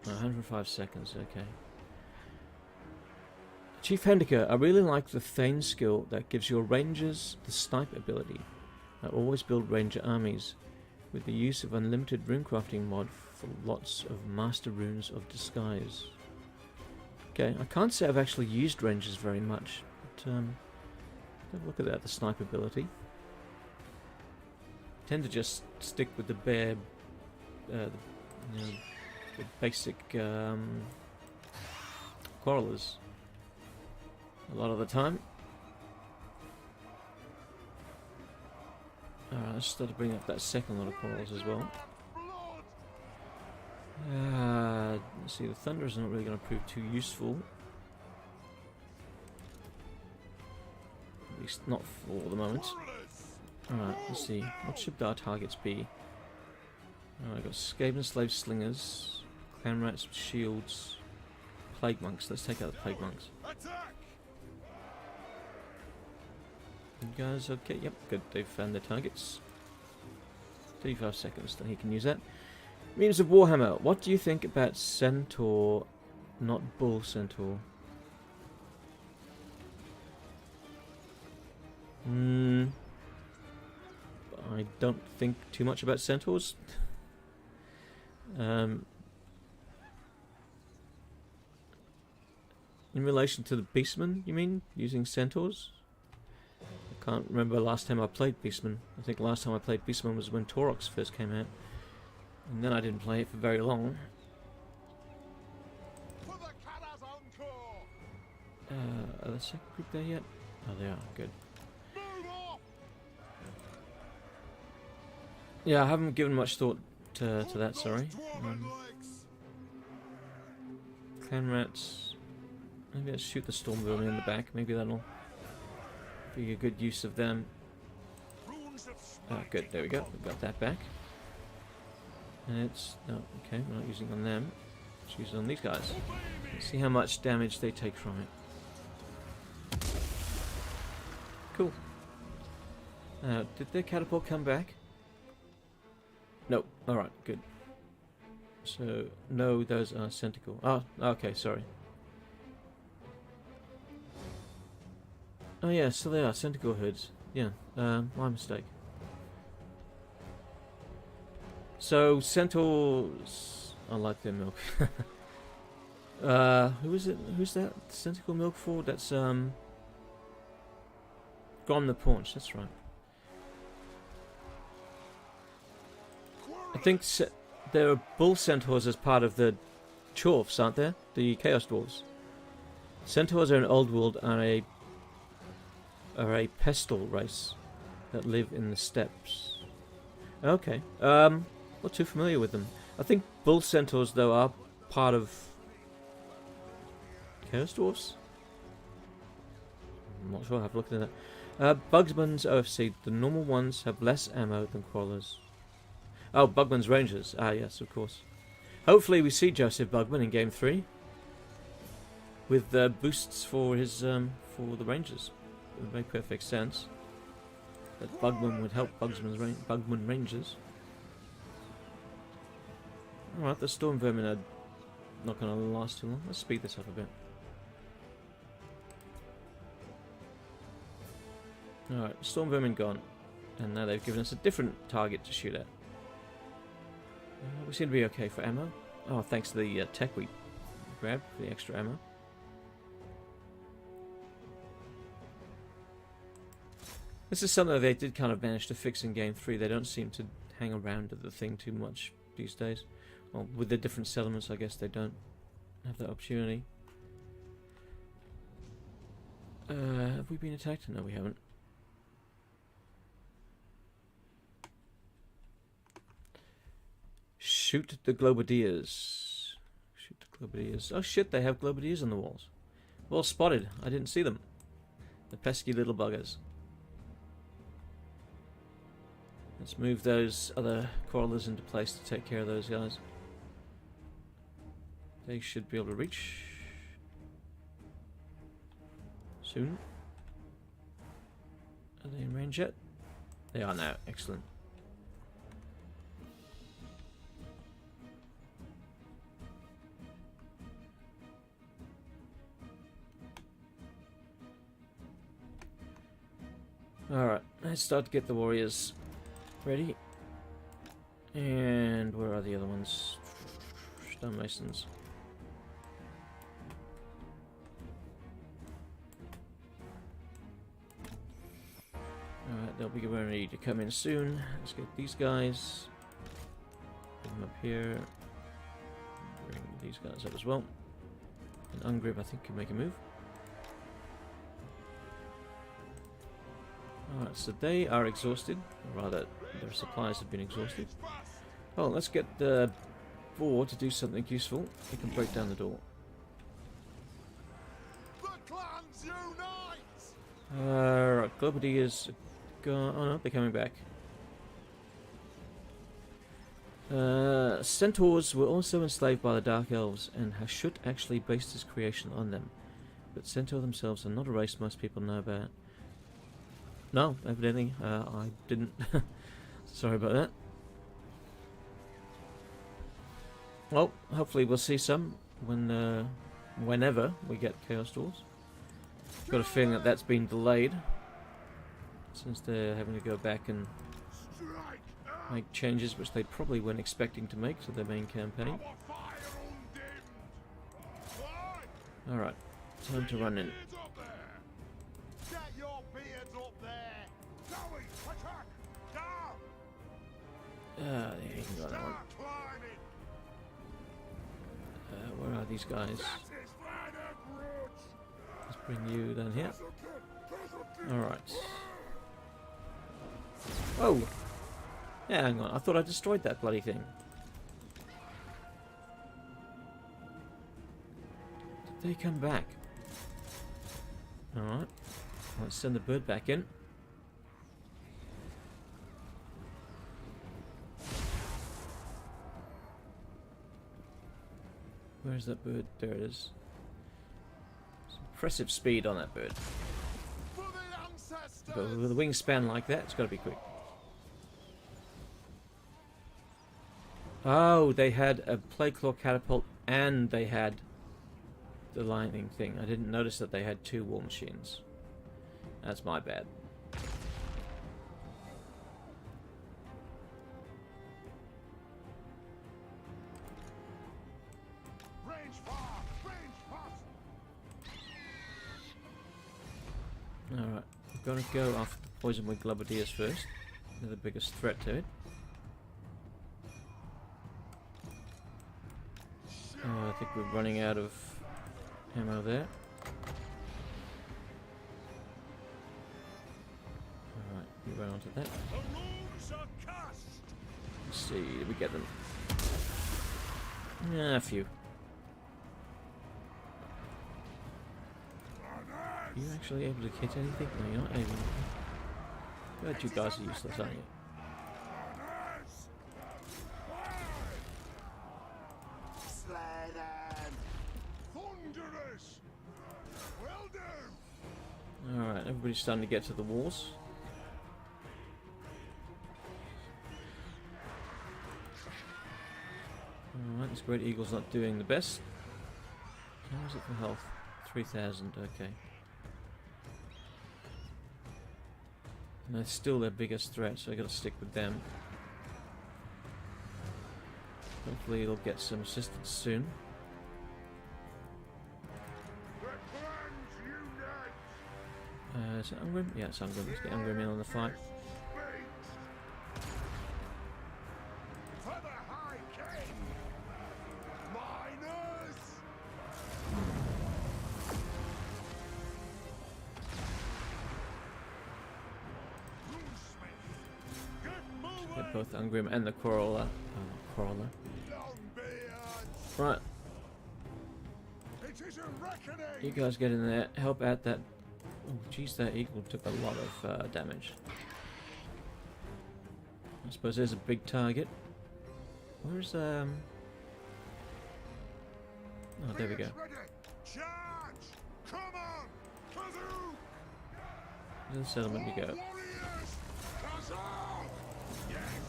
105 seconds, okay. Chief Hendika, I really like the Thane skill that gives your rangers the snipe ability. I always build ranger armies with the use of unlimited runecrafting mod for lots of master runes of disguise. Okay, I can't say I've actually used rangers very much, but have a look at that, the snipe ability. I tend to just stick with the bare, the basic quarrelers a lot of the time. Alright, let's start to bring up that second lot of quarrels as well. Let's see, the Thunderers are not really going to prove too useful. At least not for the moment. Alright, let's see. What should our targets be? Alright, I've got Skaven Slave Slingers, Clan Rats with Shields, Plague Monks. Let's take out the Plague Monks. You guys okay? Yep, good. They've found their targets. 35 seconds, then he can use that. Memes of Warhammer. What do you think about Centaur, not Bull Centaur? I don't think too much about Centaurs. In relation to the Beastmen, you mean? Using Centaurs? I can't remember the last time I played Beastmen. I think the last time I played Beastmen was when Taurox first came out. And then I didn't play it for very long. Are the second group there yet? Oh, they are. Good. Yeah, I haven't given much thought to that, sorry. Clan Rats. Maybe let's shoot the Storm Vermin in the back. Maybe that'll be a good use of them. Ah, good. There we go. We got that back. And it's... no, okay, we're not using on them. Let's use it on these guys. Let's see how much damage they take from it. Cool. Did their catapult come back? No. Alright, good. So, no, those are Centaur. Oh, okay, sorry. Oh yeah, so they are Centaur hoods. Yeah, my mistake. So, Centaurs... I like their milk. Who is it? Who's that Centaur milk for? That's, Grom the Paunch, that's right. I think there are Bull Centaurs as part of the Dwarfs, aren't there? The Chaos Dwarves. Centaurs are an old world and are a pestle race that live in the steppes. Okay. Not too familiar with them. I think Bull Centaurs, though, are part of Chaos Dwarfs? I'm not sure, I've looked at that. Bugsman's OFC. The normal ones have less ammo than crawlers. Oh, Bugman's Rangers. Ah, yes, of course. Hopefully we see Joseph Bugman in Game 3. With boosts for his for the Rangers. It would make perfect sense. That Bugman would help Bugman Rangers. Alright, the Storm Vermin are not going to last too long. Let's speed this up a bit. Alright, Storm Vermin gone. And now they've given us a different target to shoot at. We seem to be okay for ammo. Oh, thanks to the tech we grabbed for the extra ammo. This is something they did kind of manage to fix in Game 3. They don't seem to hang around at the thing too much these days. Well, with the different settlements, I guess they don't have that opportunity. Have we been attacked? No, we haven't. Shoot the Globadiers. Shoot the Globadiers. Oh shit, they have Globadiers on the walls. Well spotted. I didn't see them. The pesky little buggers. Let's move those other crawlers into place to take care of those guys. They should be able to reach soon. Are they in range yet? They are now. Excellent. Alright, let's start to get the warriors ready. And where are the other ones? Stonemasons. Alright, they'll be ready to come in soon. Let's get these guys. Bring them up here. Bring these guys up as well. And Ungrim, I think, can make a move. Alright, so they are exhausted. Or rather, their supplies have been exhausted. Well, let's get the boar to do something useful. He can break down the door. The clans unite! Right, Globody is gone. Oh no, they're coming back. Centaurs were also enslaved by the Dark Elves, and Hashut actually based his creation on them. But Centaur themselves are not a race most people know about. No, evidently, I didn't. Sorry about that. Well, hopefully we'll see some when, whenever we get Chaos Dwarfs. Got a feeling that that's been delayed, since they're having to go back and make changes which they probably weren't expecting to make to their main campaign. Alright, time to run in. Get your beards up there! Zoe, attack! Down! Ah, yeah, you can go on that one. Start climbing! Where are these guys? That is Ryder Grudge! Let's bring you down here. Alright. Oh! Yeah, hang on. I thought I destroyed that bloody thing. Did they come back? Alright. Let's send the bird back in. Where's that bird? There it is. Some impressive speed on that bird. For the ancestors! But with a wingspan like that, it's got to be quick. Oh, they had a plague claw catapult and they had the lightning thing. I didn't notice that they had two war machines. That's my bad. Range far! Range fast! Alright, we're going to go after the poisonwood globadiers first. They're the biggest threat to it. Oh, I think we're running out of ammo there. Alright, we run onto that. The runes are cast! Let's see, did we get them? Yeah, a few. Are you actually able to hit anything? No, you're not able. God, you guys are useless, aren't you? Slay them! Thunderous! Will do! Alright, everybody's starting to get to the walls. Alright, this Great Eagle's not doing the best. How is it for health? 3,000, okay. And they're still their biggest threat, so I gotta stick with them. Hopefully it'll get some assistance soon. The clans unite! Is it Ungrim? Yeah, it's Ungrim. Let's get Ungrim in on the fight. For the High King! Miners! Runesmith! Get moving! Get both Ungrim and the Quarreler. Quarreler. Longbeards! Right, It is a reckoning! you guys get in there. Help out that. Oh, jeez, that eagle took a lot of damage. I suppose there's a big target. Where's Oh, there we go. Beards ready! Charge! Come on! Kazoo! To the settlement you go. Warriors Yes!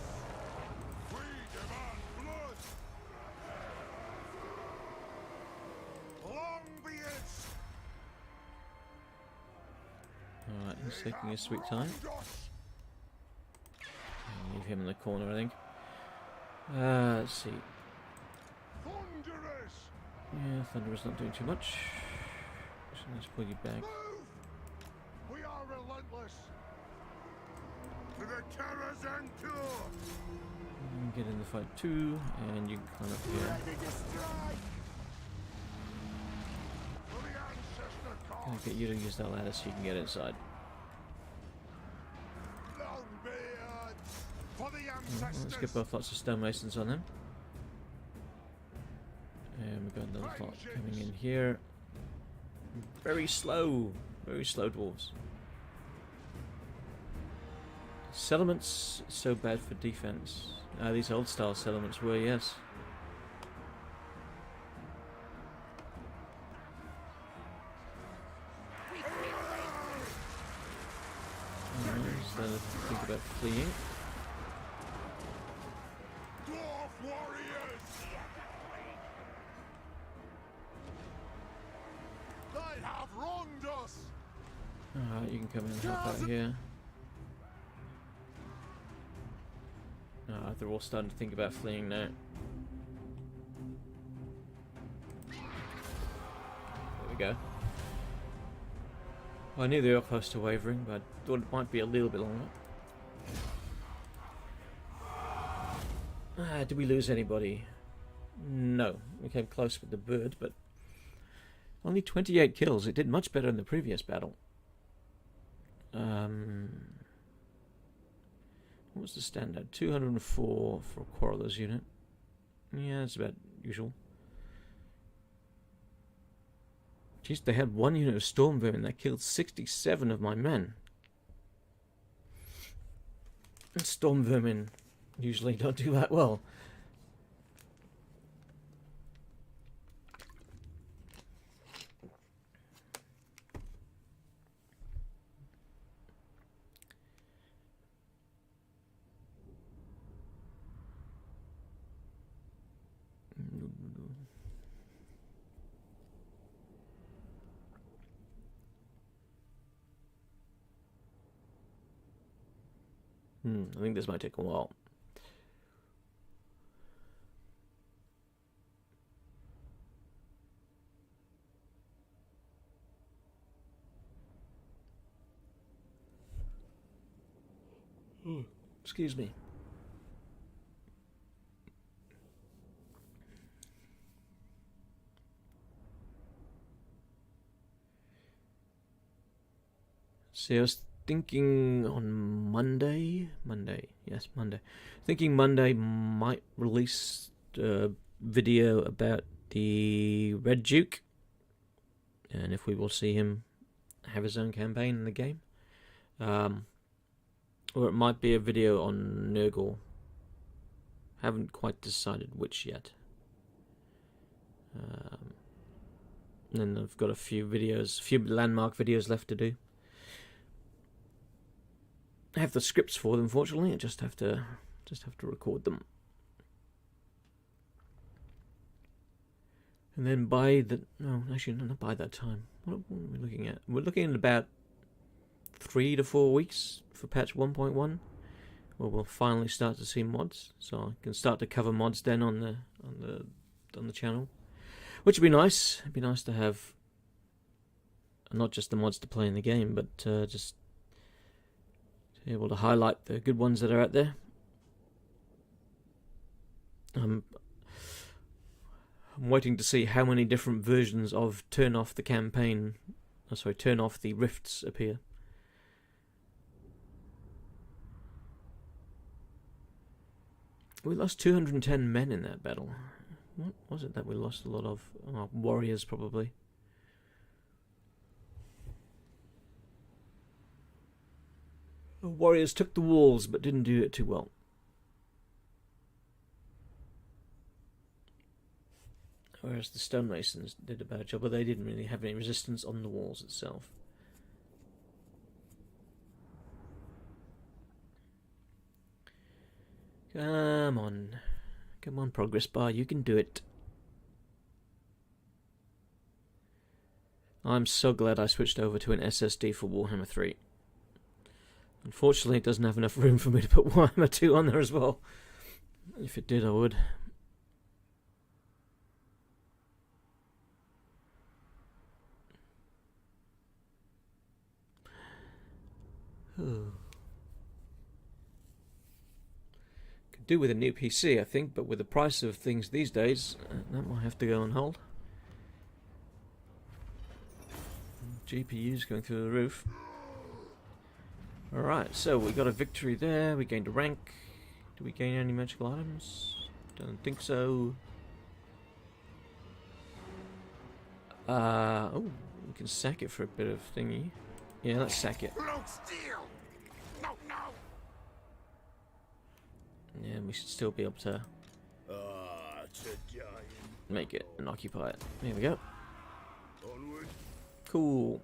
We demand blood! Long be it! Alright, he's taking his sweet time. Leave him in the corner, I think. Let's see. Thunderous! Yeah, Thunderous not doing too much. So let's pull you back. Move! We are relentless! To the terrors and cure! Get in the fight too, and you can climb up here. Ready to strike! For the ancestor I'll cause! get you to use that ladder so you can get inside. Longbeards! For the Let's ancestors! get both lots of stonemasons on them. And we've got another lot coming in here. Very slow dwarves. Settlements, so bad for defense. These old style settlements were, yes. Starting to think about fleeing. Dwarf warriors! They have wronged us! Alright, you can come in and help out here. They're all starting to think about fleeing now. There we go. Well, I knew they were close to wavering, but I thought it might be a little bit longer. Did we lose anybody? No. We came close with the bird, but only 28 kills. It did much better in the previous battle. What was the standard? 204 for a Quarreller's unit. Yeah, that's about usual. Jeez, they had one unit of Storm Vermin that killed 67 of my men. And Storm Vermin usually don't do that well. I think this might take a while. Excuse me. See, I was thinking on Monday. Thinking Monday might release a video about the Red Duke, and if we will see him have his own campaign in the game. Or it might be a video on Nurgle. Haven't quite decided which yet. And then I've got a few landmark videos left to do. I have the scripts for them, fortunately. I just have to record them. And then not by that time. What are we looking at? We're looking at about 3 to 4 weeks for patch 1.1, where we'll finally start to see mods. So I can start to cover mods then on the channel, which would be nice. It'd be nice to have not just the mods to play in the game, but just to be able to highlight the good ones that are out there. I'm waiting to see how many different versions of turn off the rifts appear. We lost 210 men in that battle. What was it that we lost a lot of? Warriors, probably. The warriors took the walls, but didn't do it too well. Whereas the stonemasons did a bad job, but they didn't really have any resistance on the walls itself. Come on. Come on, progress bar, you can do it. I'm so glad I switched over to an SSD for Warhammer 3. Unfortunately, it doesn't have enough room for me to put Warhammer 2 on there as well. If it did, I would. Could do with a new PC, I think, but with the price of things these days, that might have to go on hold. GPU's going through the roof. Alright, so we got a victory there, we gained a rank. Do we gain any magical items? Don't think so. Oh, we can sack it for a bit of thingy. Yeah, let's sack it. No, no. Yeah, we should still be able to make it and occupy it. There we go. Onward. Cool.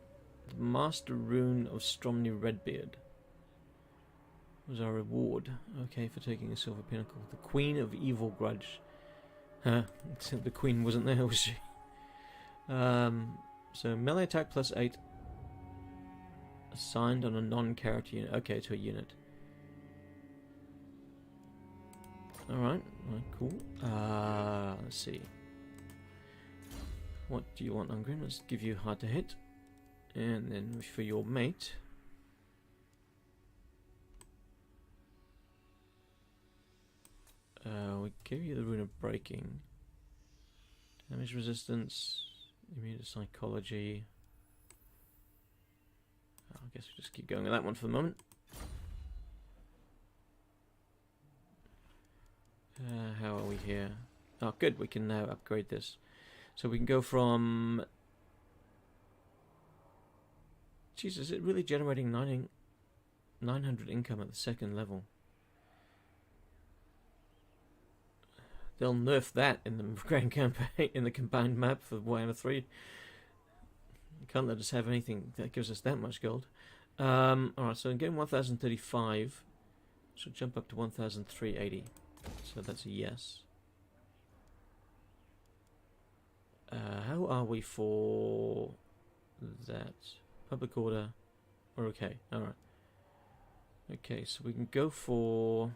The Master Rune of Stromny Redbeard was our reward. Okay, for taking a silver pinnacle. The Queen of Evil Grudge. Huh, except the Queen wasn't there, was she? So melee attack plus 8. Assigned on a non-character unit. Okay, to a unit. Alright, cool. Let's see. What do you want, Ungrim? Let's give you hard to hit. And then for your mate, we give you the Rune of Breaking. Damage resistance, immune to psychology. I guess we'll just keep going with that one for the moment. How are we here? Oh, good, we can now upgrade this. So we can go from... Jeez, is it really generating 900 income at the second level? They'll nerf that in the grand campaign, in the combined map for Warhammer 3. You can't let us have anything that gives us that much gold. Alright, so I'm getting 1035. So jump up to 1380. So that's a yes. How are we for that? Public order. We're okay. Alright. Okay, so we can go for...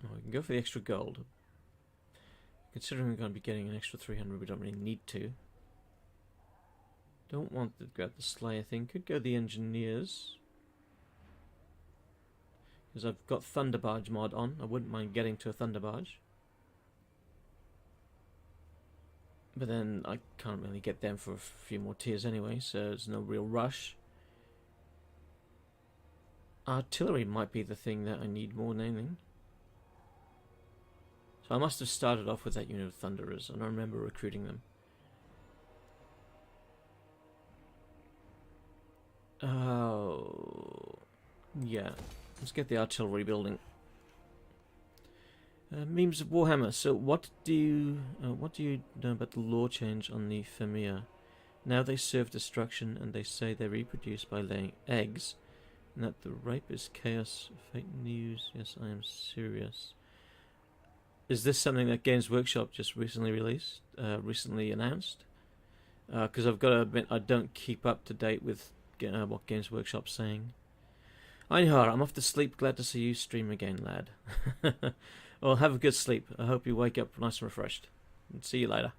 Oh, we can go for the extra gold. Considering we're going to be getting an extra 300, we don't really need to. Don't want to grab the Slayer thing. Could go the Engineers. Because I've got Thunder Barge mod on. I wouldn't mind getting to a Thunder Barge. But then I can't really get them for a few more tiers anyway, so there's no real rush. Artillery might be the thing that I need more than anything. So I must have started off with that unit of Thunderers, and I remember recruiting them. Oh, yeah. Let's get the artillery building. Memes of Warhammer. So, what do you know about the law change on the Femia? Now they serve destruction, and they say they reproduce by laying eggs, and that the rape is chaos. Fake news. Yes, I am serious. Is this something that Games Workshop just recently released? Recently announced? Because I've got to admit, I don't keep up to date with what Games Workshop's saying. Einhar, I'm off to sleep. Glad to see you stream again, lad. Well, have a good sleep. I hope you wake up nice and refreshed. And see you later.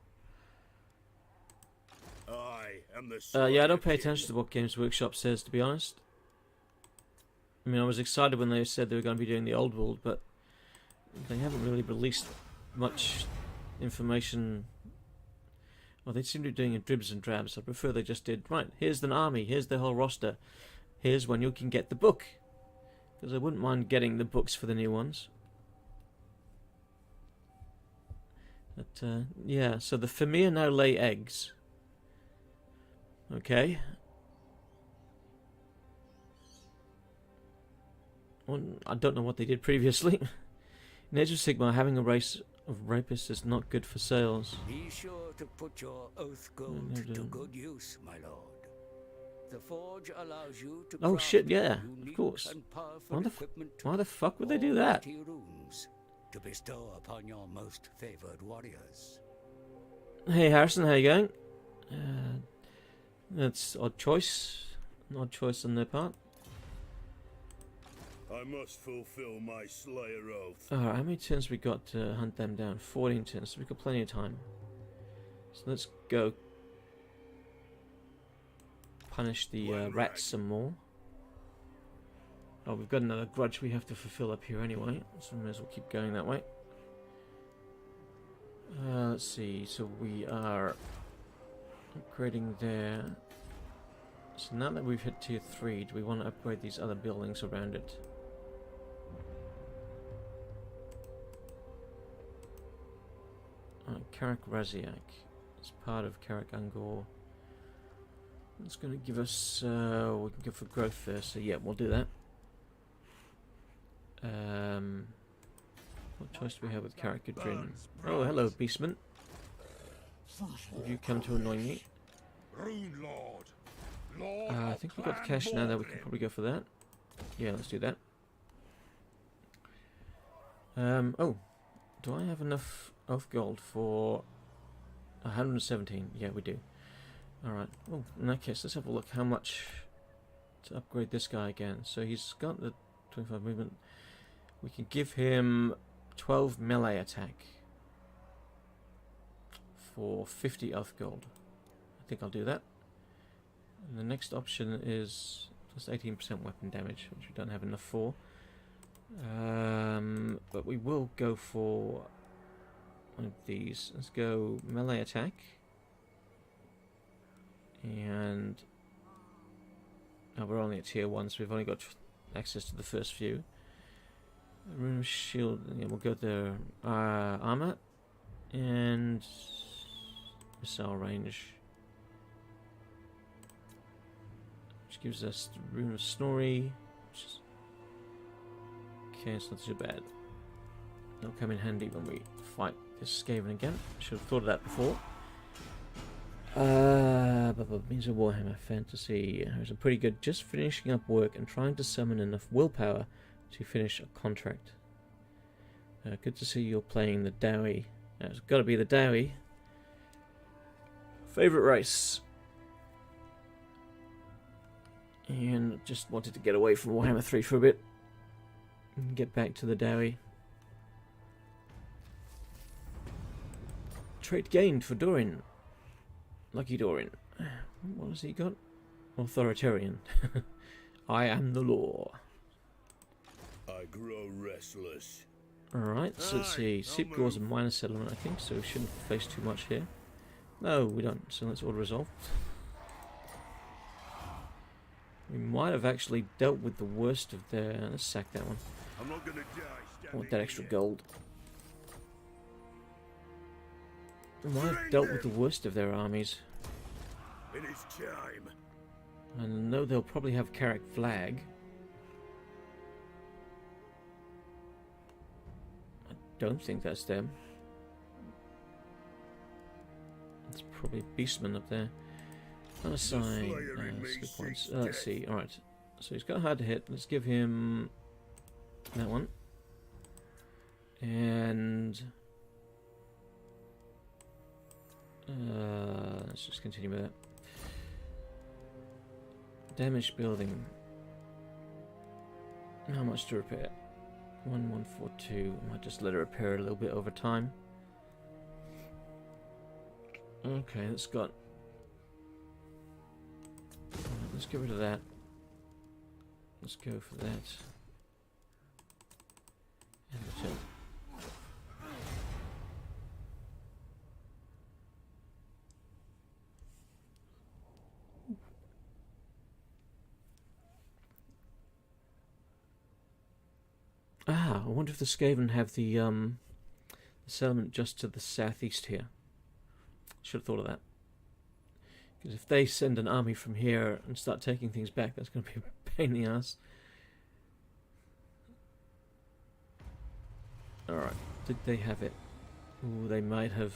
Yeah, I don't pay attention to what Games Workshop says, to be honest. I mean, I was excited when they said they were going to be doing the old world, but they haven't really released much information. Well, they seem to be doing it dribs and drabs. I prefer they just did, right, here's an army, here's the whole roster. Here's when you can get the book. Because I wouldn't mind getting the books for the new ones. But, yeah, so the Femia now lay eggs. Okay. Well, I don't know what they did previously. In Age of Sigmar, having a race of rapists is not good for sales. Be sure to put your oath gold to good use, my lord. The forge allows you to Oh craft shit, yeah, of unique course. and powerful Why the equipment why the fuck would they do or that? mighty runes to bestow upon your most favored warriors. Hey Harrison, how you going? That's odd choice. An odd choice on their part. I must fulfill my Slayer oath. Alright, how many turns we got to hunt them down? 14 turns, so we've got plenty of time. So let's go punish the rats some more. Oh, we've got another grudge we have to fulfill up here anyway, so we may as well keep going that way. Let's see, so we are upgrading there. So now that we've hit tier 3, do we want to upgrade these other buildings around it? Karak Raziak. It's part of Karak Angor. It's going to give us... we can go for growth first, so yeah, we'll do that. What choice do we have with Karak Gudrin? Oh, hello, Beastman. Have you come to annoy me? Rune Lord. Lord I think we've got the cash now that we can probably go for that. Yeah, let's do that. Oh, do I have enough of gold for 117? Yeah, we do. Alright, oh, in that case, let's have a look how much to upgrade this guy again. So he's got the 25 movement. We can give him 12 melee attack for 50 elf gold. I think I'll do that. And the next option is plus 18% weapon damage, which we don't have enough for. But we will go for one of these. Let's go melee attack. And oh, we're only at tier 1, so we've only got access to the first few. Rune of Shield, yeah, we'll go to armor and missile range, which gives us the Rune of Snorri. Okay, it's not too bad. It'll come in handy when we fight this Skaven again. Should have thought of that before. Means of Warhammer Fantasy. It's pretty good. Just finishing up work and trying to summon enough willpower to finish a contract. Good to see you're playing the Dowie. It's got to be the Dowie. Favorite race. And just wanted to get away from Warhammer 3 for a bit and get back to the Dowie. Trait gained for Dorin. Lucky Dorin. What has he got? Authoritarian. I am the law. I grow restless. Alright, so let's see. Sipgor's a minor settlement, I think, so we shouldn't face too much here. No, we don't, so let's auto resolve. We might have actually dealt with the worst of their... Let's sack that one. I'm not gonna die. I want that extra gold. We might have dealt with the worst of their armies. It is time. I know they'll probably have Karak flag. I don't think that's them. It's probably Beastman up there. Unassigned skill points. Let's see. Alright. So he's got hard to hit. Let's give him that one. And let's just continue with that. Damaged building. How much to repair? 1142. I might just let it repair a little bit over time. Okay, that's got... Let's get rid of that. Let's go for that. And return. I wonder if the Skaven have the settlement just to the southeast here. Should have thought of that. Because if they send an army from here and start taking things back, that's going to be a pain in the ass. Alright, did they have it? Ooh, they might have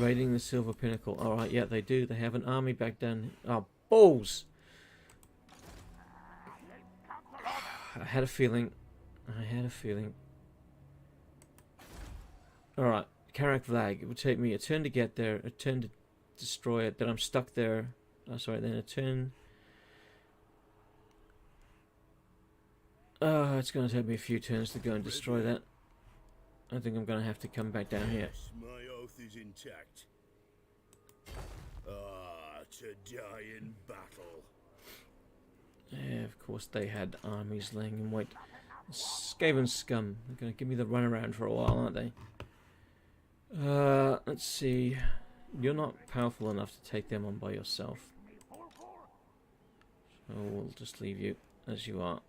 Raiding the Silver Pinnacle. Alright, yeah, they do. They have an army back down. Oh, balls! I had a feeling. Alright, Karak Vlag. It would take me a turn to get there, a turn to destroy it, then I'm stuck there. Oh, sorry, then a turn. It's going to take me a few turns to go and destroy that. I think I'm going to have to come back down here. Yes, my oath is intact. Ah, to die in battle. Yeah, of course they had armies laying in wait. Skaven scum. They're going to give me the runaround for a while, aren't they? Let's see. You're not powerful enough to take them on by yourself. So we'll just leave you as you are.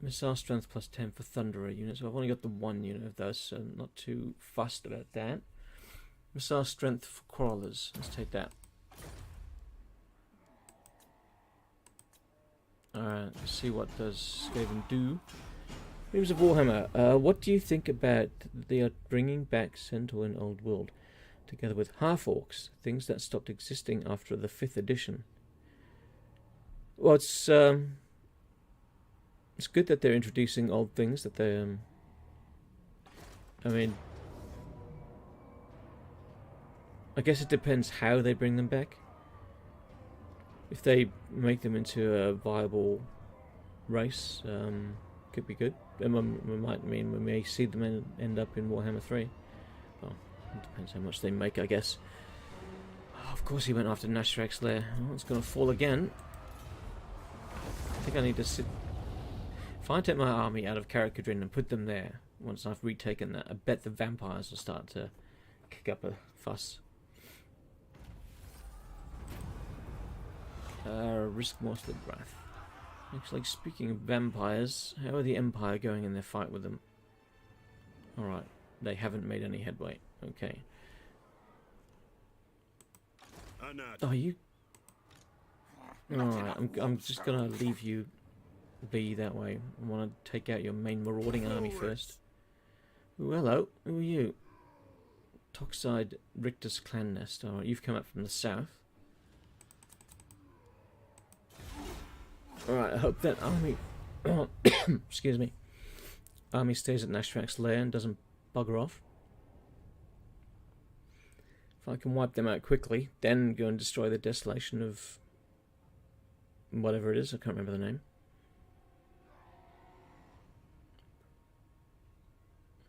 Missile strength plus 10 for Thunderer units. So I've only got the one unit of those, so I'm not too fussed about that. Missile strength for Quarrelers. Let's take that. Alright, let's see what does Skaven do. Dreams of Warhammer. What do you think about they are bringing back Centaur in Old World, together with half-orcs, things that stopped existing after the 5th edition? Well, it's good that they're introducing old things that they, I mean, I guess it depends how they bring them back. If they make them into a viable race, could be good. And we may see them end up in Warhammer 3. Well, it depends how much they make, I guess. Oh, of course he went after Nashrak's lair. Oh, it's going to fall again. I think I need to sit... If I take my army out of Karakadrin and put them there, once I've retaken that, I bet the vampires will start to kick up a fuss. Risk Morsted Wrath. Actually, speaking of vampires, how are the Empire going in their fight with them? Alright, they haven't made any headway. Okay. Oh, you... Alright, I'm just gonna leave you be that way. I want to take out your main marauding army first. Ooh, hello. Who are you? Toxide Richter's clan nest. Alright, you've come up from the south. Alright, I hope that army... excuse me. Army stays at Nashrak's lair and doesn't bugger off. If I can wipe them out quickly, then go and destroy the desolation of... whatever it is, I can't remember the name.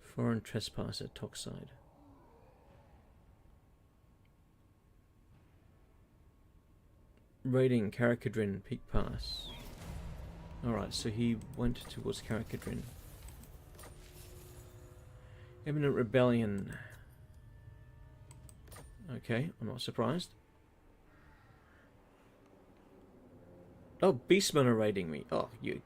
Foreign trespasser, Toxide. Raiding Karakadrin, Peak Pass. Alright, so he went towards Karakadrin. Imminent Rebellion. Okay, I'm not surprised. Oh, Beastmen are raiding me. Oh, you...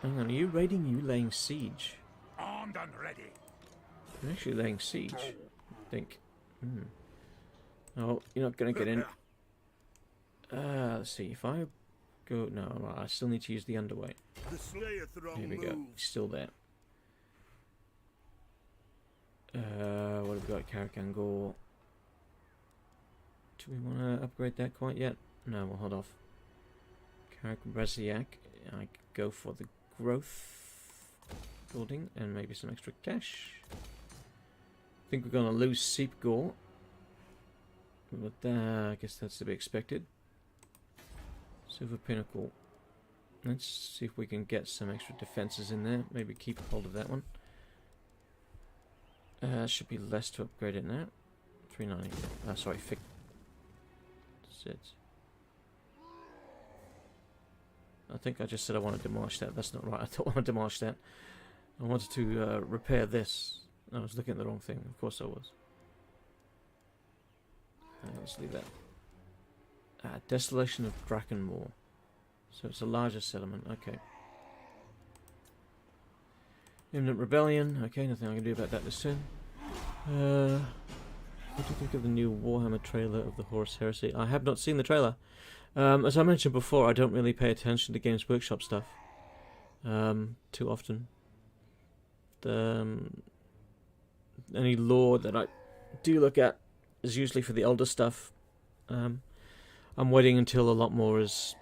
Hang on, are you raiding? You laying siege? Armed and ready. You're actually laying siege, I think. Oh, you're not going to get in. Let's see, if I go... No, I still need to use the underweight. Here we go, he's still there. What have we got? Karakangor. Do we want to upgrade that quite yet? No, we'll hold off. Karak-Braziak. I could go for the growth building and maybe some extra cash. I think we're going to lose Seepgore. But I guess that's to be expected. Silver Pinnacle. Let's see if we can get some extra defenses in there. Maybe keep hold of that one. Should be less to upgrade it now. 390. Sorry, fix. That's it. I think I just said I want to demolish that. That's not right. I don't want to demolish that. I wanted to repair this. I was looking at the wrong thing. Of course I was. Let's leave that. Desolation of Drakenmoor. So it's a larger settlement. Okay. Imminent Rebellion. Okay, nothing I can do about that this turn. What do you think of the new Warhammer trailer of the Horus Heresy? I have not seen the trailer. As I mentioned before, I don't really pay attention to Games Workshop stuff too often. Any lore that I do look at is usually for the older stuff. I'm waiting until a lot more is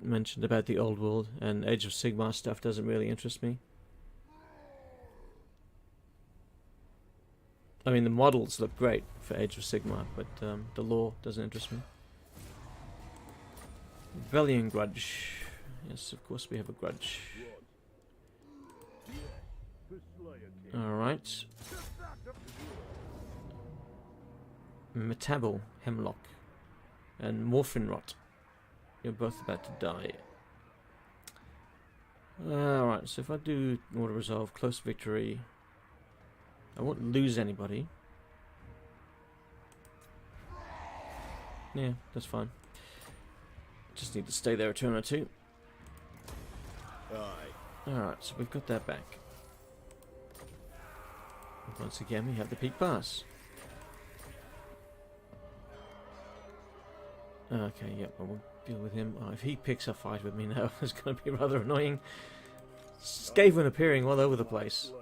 mentioned about the old world, and Age of Sigmar stuff doesn't really interest me. I mean, the models look great for Age of Sigmar, but the lore doesn't interest me. Rebellion grudge. Yes, of course we have a grudge. Alright. Metabel, Hemlock, and Morphin Rot. You're both about to die. Alright, so if I do Order Resolve, Close Victory, I won't lose anybody. Yeah, that's fine. Just need to stay there a turn or two. Alright, so we've got that back. Once again, we have the peak pass. Okay, yep, I won't deal with him. Oh, if he picks a fight with me now, it's going to be rather annoying. Skaven appearing all over the place.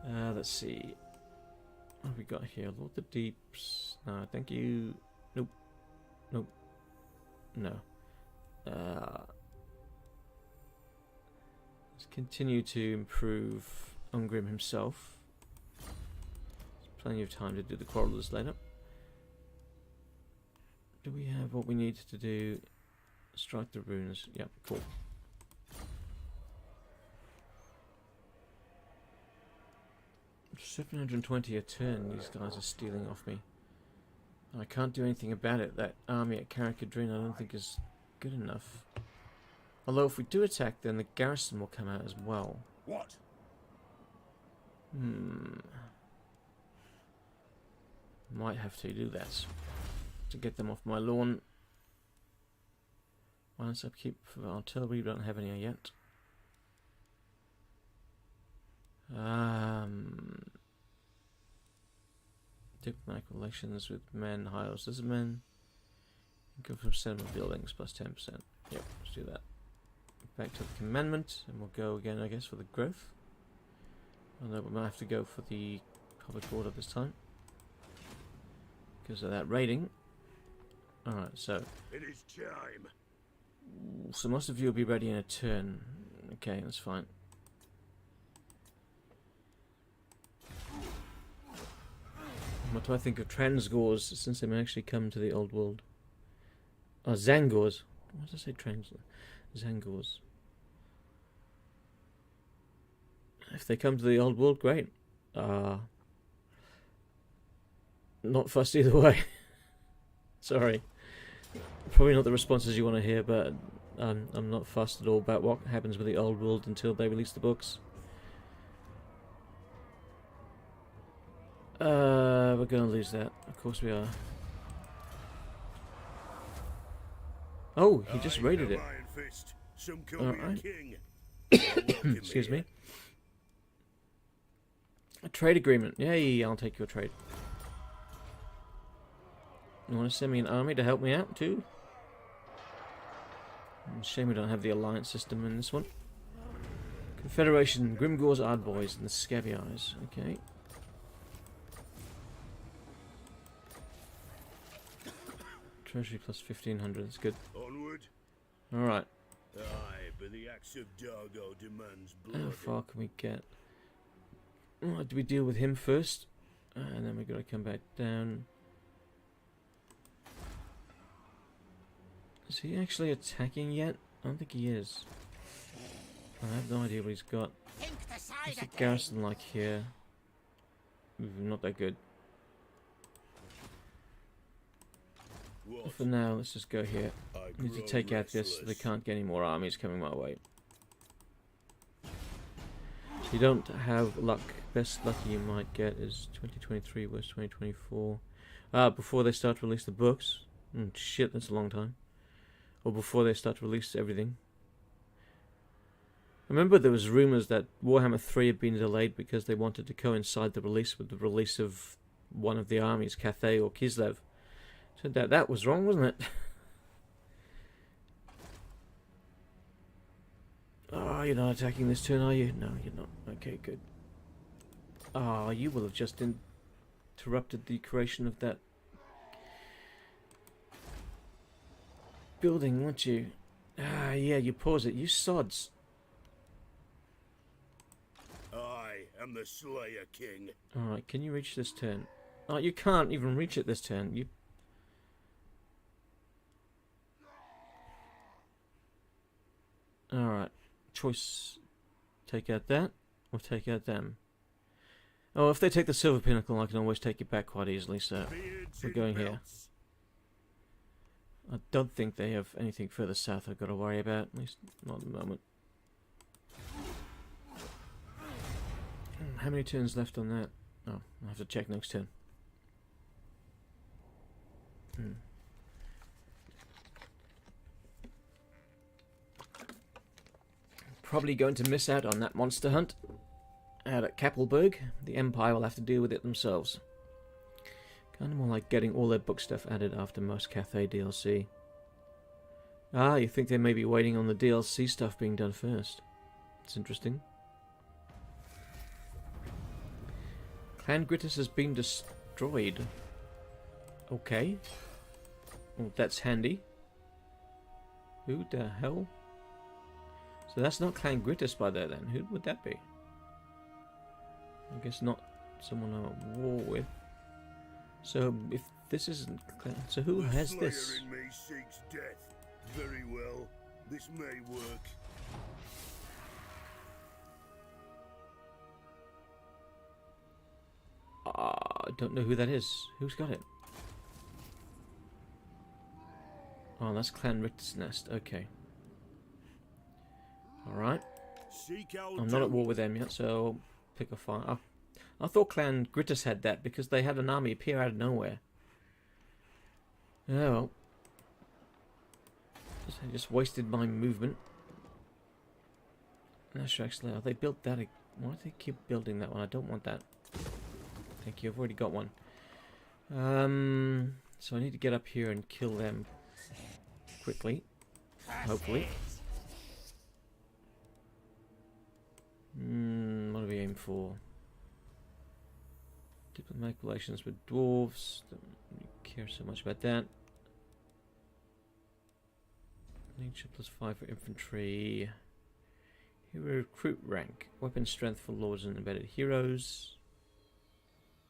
Let's see. What have we got here? Lord of the Deeps. No, thank you. Nope. Nope. No. Let's continue to improve Ungrim himself. There's plenty of time to do the Quarrelers later. Do we have what we need to do? Strike the runes. Yep, cool. $720 a turn these guys are stealing off me. And I can't do anything about it. That army at Carrickadrine I don't think is good enough. Although if we do attack, then the garrison will come out as well. What? Might have to do that to get them off my lawn. Balance upkeep for artillery, we don't have any yet. Diplomatic relations with men, high horses men. Go from cinema buildings plus 10%. Yep, let's do that. Back to the commandment, and we'll go again, I guess, for the growth. Although we might have to go for the public order this time because of that raiding. Alright, so It is time. so most of you will be ready in a turn. Okay, that's fine. What do I think of Transgors since they may actually come to the old world? Oh, Zangors. What did I say? Zangors. If they come to the old world, great. Not fussed either way. Sorry. Probably not the responses you want to hear, but I'm not fussed at all about what happens with the old world until they release the books. We're going to lose that. Of course we are. Oh, he just raided it. Ironfist. Some call me Alright. king. Excuse me. A trade agreement. Yay, I'll take your trade. You want to send me an army to help me out too? Shame we don't have the alliance system in this one. Confederation, Grimgor's Ardboys, and the Scabby Eyes. Okay. Treasury plus 1500. That's good. Onward. Alright. Aye, but the axe of Dargo demands How blood. far can we get? Oh, do we deal with him first? And then we've got to come back down. Is he actually attacking yet? I don't think he is. I have no idea what he's got. What's the garrison like here? Not that good. What? For now, let's just go here. I I need to grow take out this so they restless. can't get any more armies coming my way. So you don't have luck. Best lucky you might get is 2023 versus 2024. Before they start to release the books. Shit, that's a long time. Or before they start to release everything. Remember there was rumours that Warhammer 3 had been delayed because they wanted to coincide the release with the release of one of the armies, Cathay or Kislev. So that was wrong, wasn't it? Oh, you're not attacking this turn, are you? No, you're not. Okay, good. Ah, you will have just interrupted the creation of that building, won't you? Ah, yeah, you pause it. You sods. I am the Slayer King. Alright, can you reach this turn? Oh, you can't even reach it this turn. You... Alright. Choice. Take out that, or take out them. Oh, if they take the Silver Pinnacle, I can always take it back quite easily, so we're going here. I don't think they have anything further south I've got to worry about, at least not at the moment. How many turns left on that? Oh, I'll have to check next turn. Probably going to miss out on that monster hunt out at Kappelberg. The Empire will have to deal with it themselves. Kind of more like getting all their book stuff added after most Cathay DLC. Ah, you think they may be waiting on the DLC stuff being done first. It's interesting. Clan Gritus has been destroyed. Okay. Well, that's handy. Who the hell? So that's not Clan Gritus by there then. Who would that be? I guess not someone I'm at war with. So if this isn't Clan... So who has this? The Slayer in me seeks death. Very well. This may work. I don't know who that is. Who's got it? Oh, that's Clan Richt's nest. Okay. Alright. I'm not at war with them yet, so pick a fight. I thought Clan Gritus had that because they had an army appear out of nowhere. Oh well. I just wasted my movement. Actually, they built that. Why do they keep building that one? I don't want that. Thank you, I've already got one. So I need to get up here and kill them quickly. Hopefully. What do we aim for? Diplomatic relations with dwarves. Don't really care so much about that. Nature +5 for infantry. Hero recruit rank. Weapon strength for lords and embedded heroes.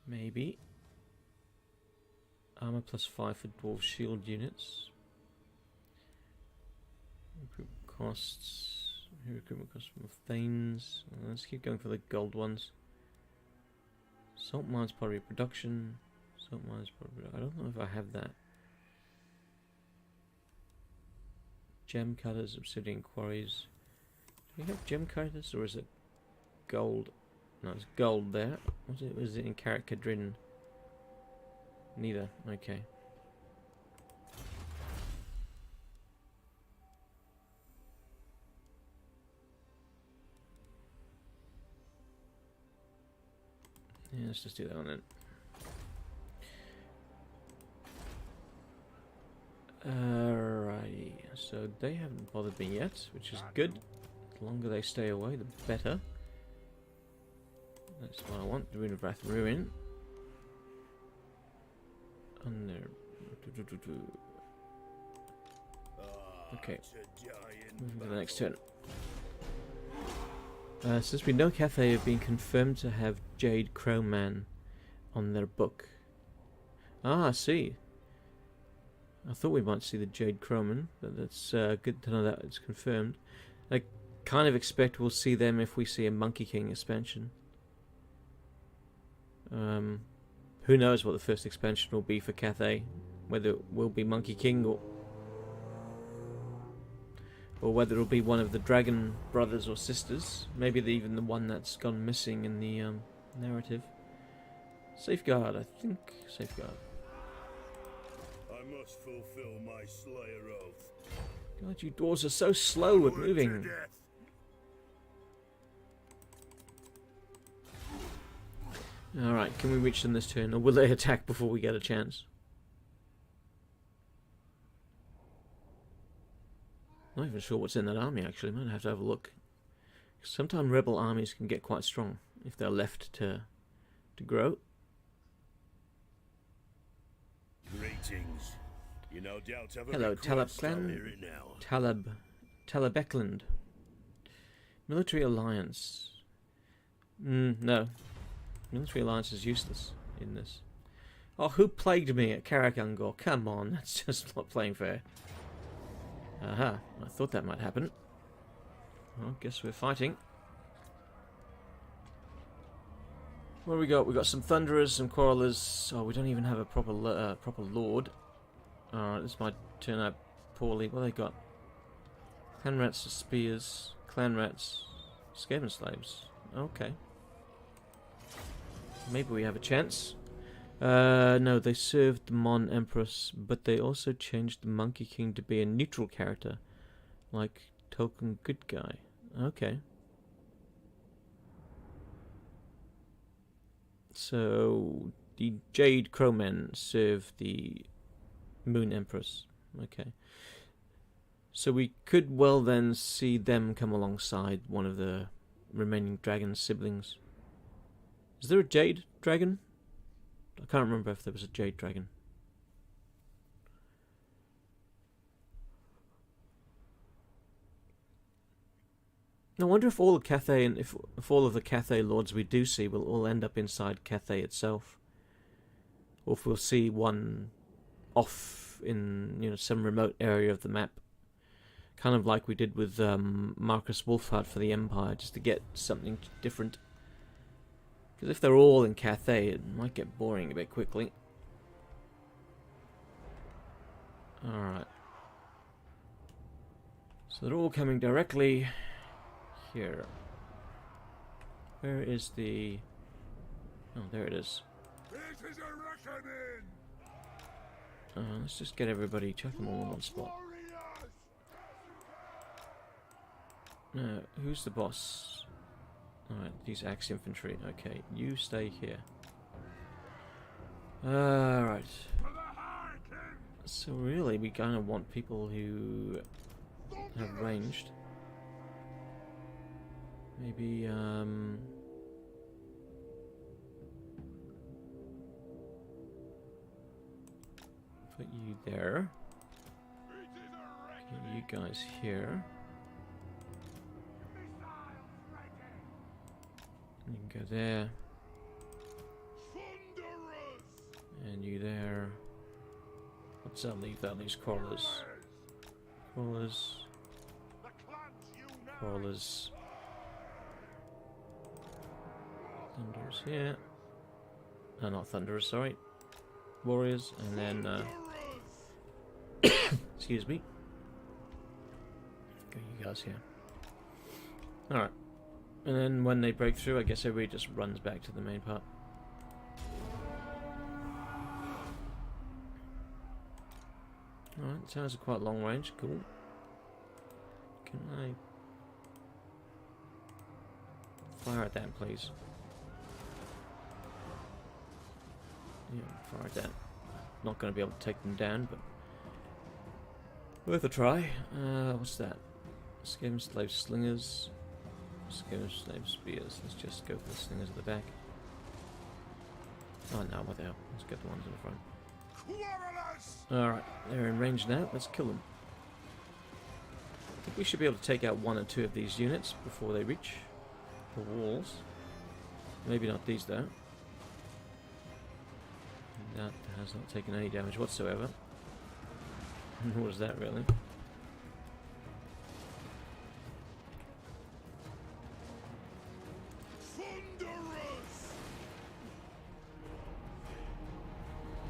Maybe. Armor +5 for dwarf shield units. Recruitment costs. Recruitment costs from Thanes. Let's keep going for the gold ones. Salt mines probably production. Salt mines probably. I don't know if I have that. Gem cutters, obsidian quarries. Do we have gem cutters or is it gold? No, it's gold there. Was it in Karak Kadrin? Neither. Okay. Yeah, let's just do that one then. Alrighty, so they haven't bothered me yet, which is good. The longer they stay away, the better. That's what I want. The Rune of Wrath Ruin. And there. Okay. Moving to the next turn. Since we know Cathay have been confirmed to have Jade Crowman on their book. Ah, I see. I thought we might see the Jade Crowman, but that's good to know that it's confirmed. I kind of expect we'll see them if we see a Monkey King expansion. Who knows what the first expansion will be for Cathay? Whether it will be Monkey King or whether it'll be one of the Dragon brothers or sisters. Maybe even the one that's gone missing in the narrative. Safeguard, I think. Safeguard. I must fulfill my Slayer oath. God, you dwarves are so slow at moving. Alright, can we reach them this turn? Or will they attack before we get a chance? Not even sure what's in that army, actually. Might have to have a look. Sometimes rebel armies can get quite strong if they're left to grow. Greetings. You no doubt have a Hello, request. Talab I'll clan. hear it now. Talabekland. Military alliance. No. Military alliance is useless in this. Oh, who plagued me at Karakangor? Come on, that's just not playing fair. Aha, I thought that might happen. Well, guess we're fighting. What do we got? We got some Thunderers, some Quarrelers. Oh, we don't even have a proper Lord. Alright, this might turn out poorly. What have they got? Clan Rats, Spears, Clan Rats, Skaven Slaves. Okay. Maybe we have a chance. No, they served the Mon Empress, but they also changed the Monkey King to be a neutral character. Like Token Good Guy. Okay. So, the Jade Crowmen serve the Moon Empress. Okay. So we could well then see them come alongside one of the remaining dragon siblings. Is there a Jade Dragon? I can't remember if there was a Jade Dragon. I wonder if all the Cathay and if all of the Cathay lords we do see will all end up inside Cathay itself, or if we'll see one off in some remote area of the map, kind of like we did with Marcus Wolfhard for the Empire, just to get something different. Because if they're all in Cathay, it might get boring a bit quickly. Alright. So they're all coming directly here. Where is the... Oh, there it is. This is a reckoning. Let's just get everybody, chuck them all in one spot. No, who's the boss? Alright, these axe infantry. Okay, you stay here. Alright. So really, we kind of want people who have ranged. Maybe, put you there. Get you guys here. You can go there. And you there. What's that leave? That leaves Crawlers. Crawlers. Crawlers. Thunderers here. No, not Thunderers, sorry. Warriors, and then, excuse me. Go you guys here. Alright. And then when they break through, I guess everybody just runs back to the main part. Alright, sounds quite long range, cool. Can I fire at that, please? Yeah, fire at that. Not going to be able to take them down, but worth a try. What's that? Skaven Slave Slingers. Skaven Slave Spears. Let's just go for the slingers at the back. Oh no, what the hell? Let's get the ones in the front. Alright, they're in range now. Let's kill them. I think we should be able to take out one or two of these units before they reach the walls. Maybe not these though. That has not taken any damage whatsoever. Nor is that really.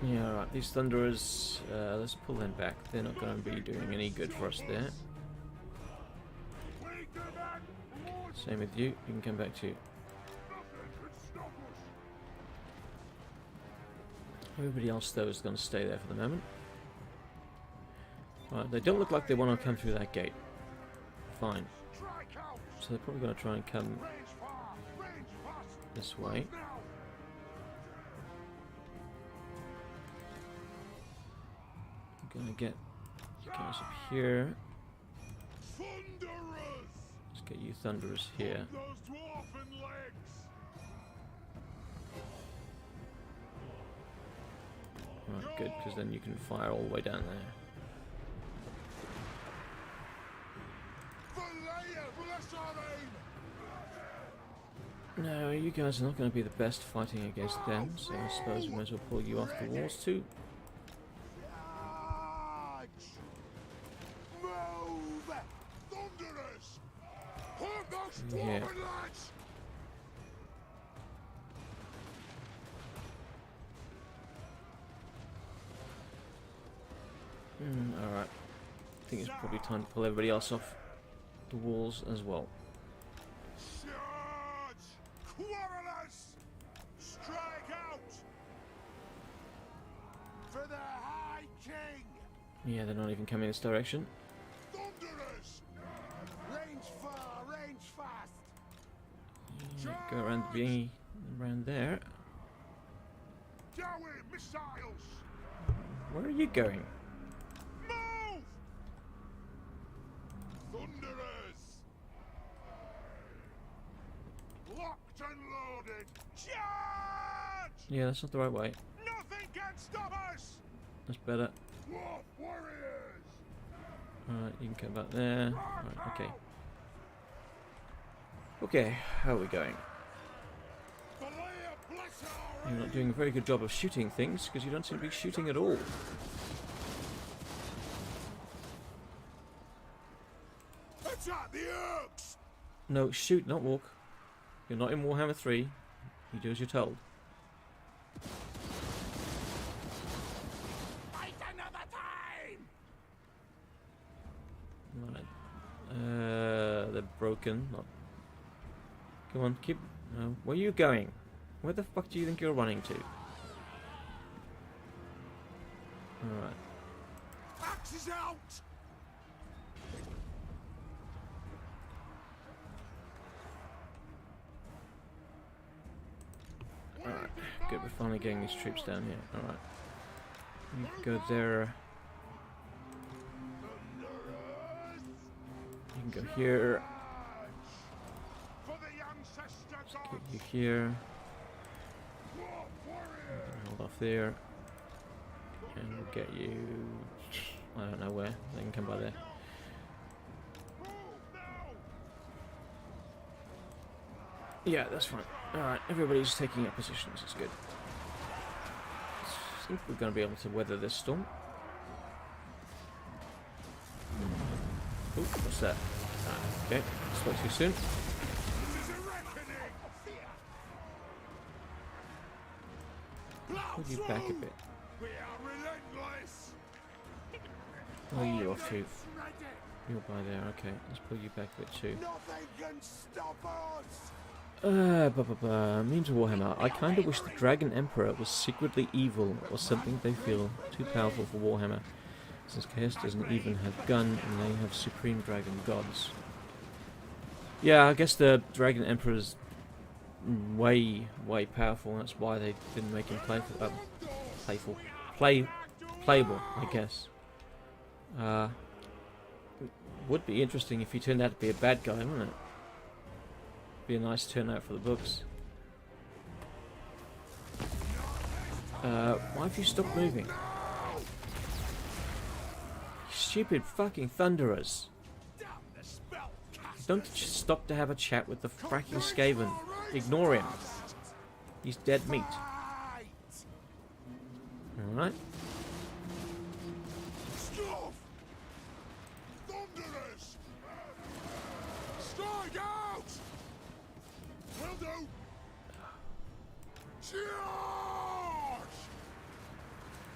Yeah, alright, these Thunderers, let's pull them back. They're not going to be doing any good for us there. Same with you, you can come back too. Everybody else though is going to stay there for the moment. Right, they don't look like they want to come through that gate. Fine. So they're probably going to try and come this way. I'm going to get you guys up here. Thunderers! Let's get you Thunderers here. Hold those dwarfen legs! Right, good, because then you can fire all the way down there. Valaya, bless our aim! No, you guys are not going to be the best fighting against them, so I suppose we might as well pull you off the walls too. Charge! Move! Thunderers! Hold those Yeah. dwarfen legs! Alright. I think it's probably time to pull everybody else off the walls as well. Charge! Quarrelers! Strike out! For the High King! Yeah, they're not even coming this direction. Thunderers! Range far, range fast! Yeah, go around the around there. Dowie missiles! Where are you going? Move! Thunderers! Locked and loaded! Charge! Yeah, that's not the right way. Nothing can stop us! That's better. Dwarf warriors! Alright, you can come back there. Right, okay. Okay, how are we going? Valaya, bless our You're not doing a very good job of shooting things, because you don't seem to be shooting at all. Attack the Urks! No, shoot, not walk. You're not in Warhammer 3. You do as you're told. Fight another time! Right. They're broken. Not. Come on, keep. No, where are you going? Where the fuck do you think you're running to? Alright. Axes out! Alright. Good, we're finally getting these troops down here. Alright. You go there. You can go here. For the ancestor Get gods! you here. Dwarf warriors! Hold off there. And we'll get you. I don't know where. They can come by there. Move now! Yeah, that's fine. Alright, everybody's taking up positions. It's good. I think we're going to be able to weather this storm. Oh, what's that? Ah, okay, spoke too soon. This is a reckoning! Pull you back a bit. We are relentless! Oh, you're off too. Ready! You're by there. Okay, let's pull you back a bit too. Nothing can stop us! Memes of Warhammer. I kind of wish the Dragon Emperor was secretly evil or something they feel too powerful for Warhammer, since Chaos doesn't even have gun and they have supreme dragon gods. Yeah, I guess the Dragon Emperor's way powerful, and that's why they didn't make him playable, I guess. It would be interesting if he turned out to be a bad guy, wouldn't it? Be a nice turnout for the books. Why have you stopped moving? Stupid fucking Thunderers. Don't just stop to have a chat with the fracking Skaven. Ignore him. He's dead meat. Alright. Stop! Thunderers! Strike out! Will do! Charge!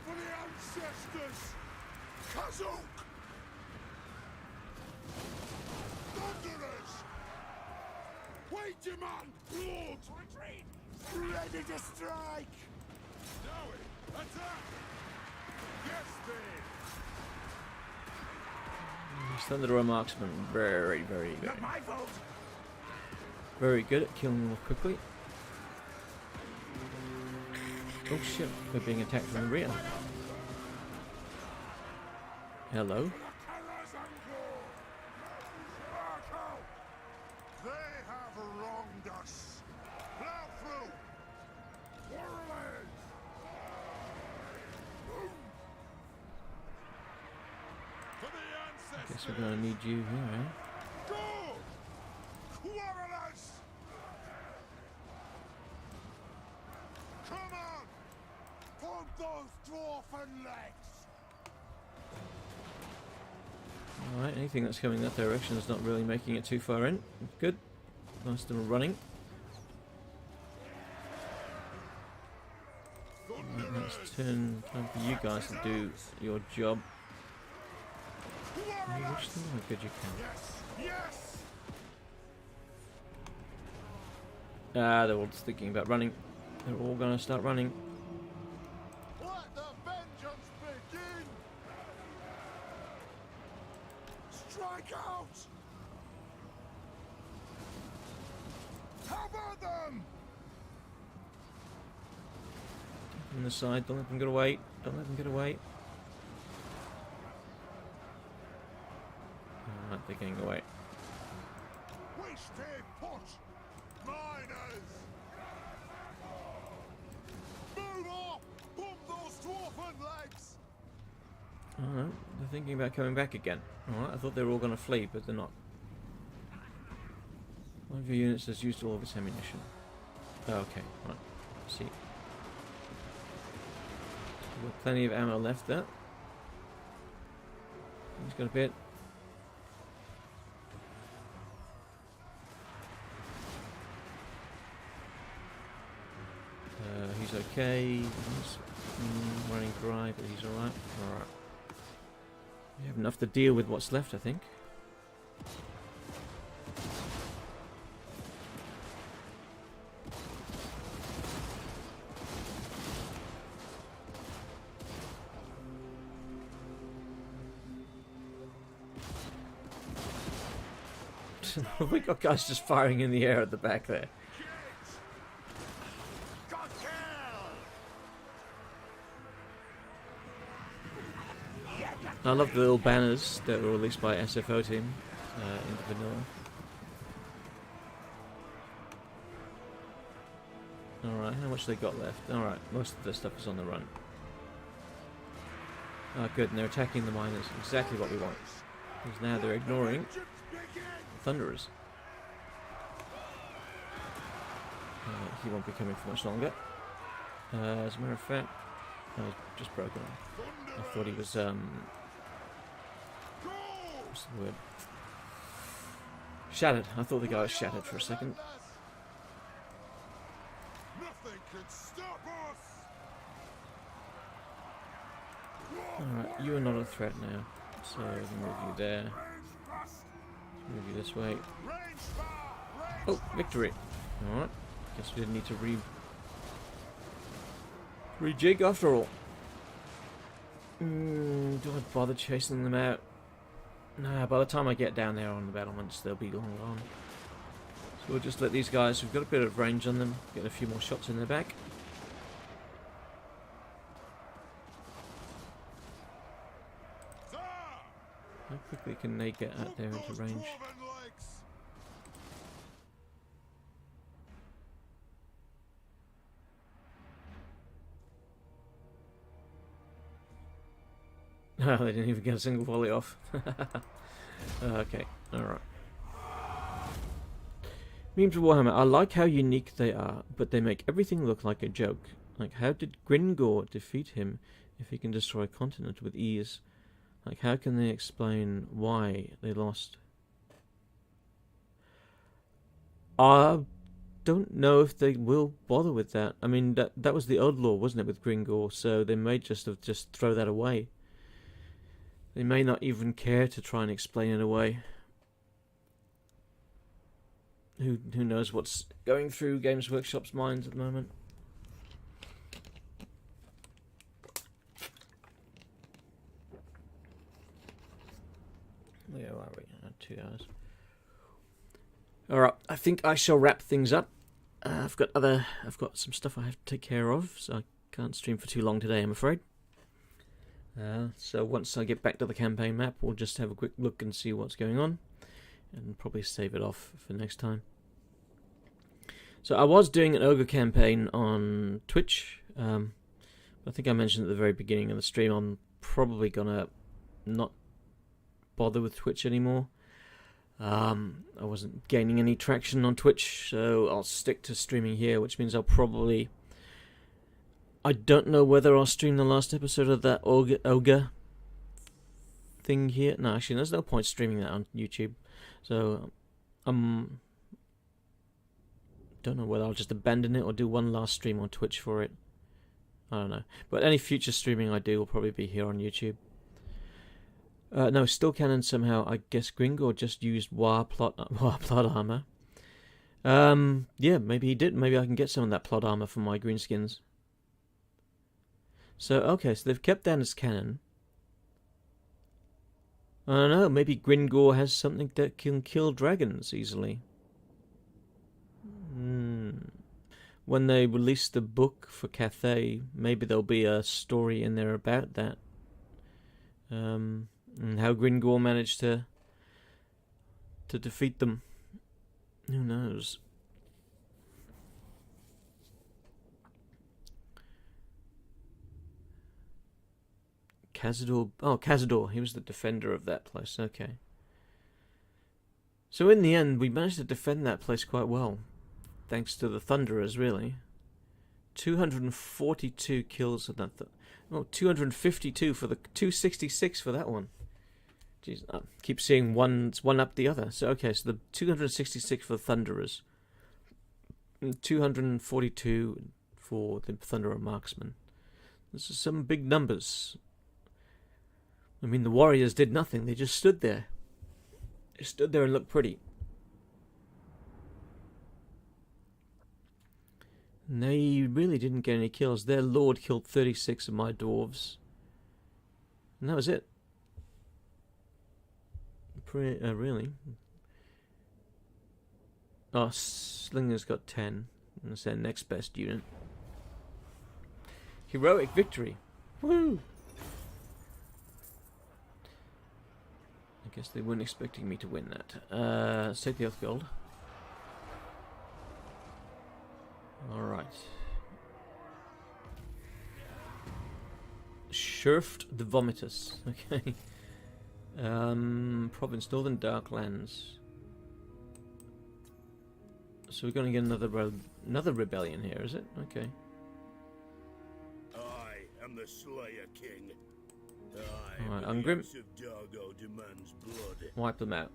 For the ancestors! Kazuk! Thunderers! Wait, demand blood! Retreat! Ready to strike! Dowie, attack! Yes, then! These Thunderer marksmen very Not my fault! very good at killing them quickly. Oh shit, we're being attacked from the rear. Hello. Guess we're gonna need you here, eh? Go! Quarrelers! Come on! Pump those dwarfen legs! Alright, anything that's coming that direction is not really making it too far in. Good. Nice little running. Right, let's turn time for you guys to do your job. Can you reach them? How good you can. Yes! Yes! Ah, they're all just thinking about running. They're all gonna start running. Let the vengeance begin! Strike out! Cover them! On the side, don't let them get away. Don't let them get away. Alright, they're getting away. We stay put! Miners! Move up! Pump those dwarfen legs! Alright, they're thinking about coming back again. Alright, I thought they were all going to flee, but they're not. One of your units has used all of its ammunition. Oh, okay, right. See. We've got plenty of ammo left there. He's got a bit. He's okay. He's running dry, but he's alright. Alright. We have enough to deal with what's left, I think. We got guys just firing in the air at the back there. Got killed! I love the little banners that were released by SFO team into vanilla. Alright, how much they got left? Alright, most of the stuff is on the run. Oh good, and they're attacking the miners. Exactly what we want. Because now they're ignoring Thunderers. He won't be coming for much longer. As a matter of fact, I was just broken. I thought he was, what's the word? Shattered. I thought the guy was shattered for a second. Nothing can stop us! Alright, you are not a threat now. So we can move you there. Move you this way. Oh, victory! Alright. Guess we didn't need to rejig after all. Do I bother chasing them out? Nah, by the time I get down there on the battlements, they'll be long gone. So we'll just let these guys, we've got a bit of range on them, get a few more shots in their back. How quickly can they get out there into range? No, they didn't even get a single volley off. Okay, alright. Memes of Warhammer. I like how unique they are, but they make everything look like a joke. Like, how did Gringor defeat him if he can destroy a continent with ease? Like, how can they explain why they lost? I don't know if they will bother with that. I mean, that was the old law, wasn't it, with Gringor? So they may just throw that away. They may not even care to try and explain it away. Who knows what's going through Games Workshop's minds at the moment? Where are we? 2 hours. Alright, I think I shall wrap things up. I've got some stuff I have to take care of, so I can't stream for too long today, I'm afraid. So once I get back to the campaign map, we'll just have a quick look and see what's going on, and probably save it off for next time. So I was doing an ogre campaign on Twitch. I think I mentioned at the very beginning of the stream I'm probably gonna not bother with Twitch anymore. I wasn't gaining any traction on Twitch, so I'll stick to streaming here, which means I'll probably... I don't know whether I'll stream the last episode of that ogre thing here. No, actually, there's no point streaming that on YouTube. So, don't know whether I'll just abandon it or do one last stream on Twitch for it. I don't know. But any future streaming I do will probably be here on YouTube. No, still canon somehow. I guess Gringor just used war plot armor. Yeah, maybe he did. Maybe I can get some of that plot armor from my greenskins. So, okay, so they've kept that as canon. I don't know, maybe Gringor has something that can kill dragons easily. When they release the book for Cathay, maybe there'll be a story in there about that. And how Gringor managed to defeat them. Who knows? Cazador. Oh, Cazador. He was the defender of that place. Okay. So in the end, we managed to defend that place quite well. Thanks to the Thunderers, really. 242 kills on that. 252 for the... 266 for that one. Jeez, I keep seeing one up the other. So, okay, so the 266 for the Thunderers. And 242 for the Thunderer Marksman. This is some big numbers. I mean, the warriors did nothing. They just stood there. They stood there and looked pretty. And they really didn't get any kills. Their lord killed 36 of my dwarves. And that was it. Really? Oh, Slinger's got 10. That's their next best unit. Heroic victory. Woo! I guess they weren't expecting me to win that. Let's take the Earth Gold. Alright. Shurft the Vomitus. Okay. Province Northern Darklands. So we're going to get another rebellion here, is it? Okay. I am the Slayer King. Alright, Ungrim. Demands blood. Wipe them out.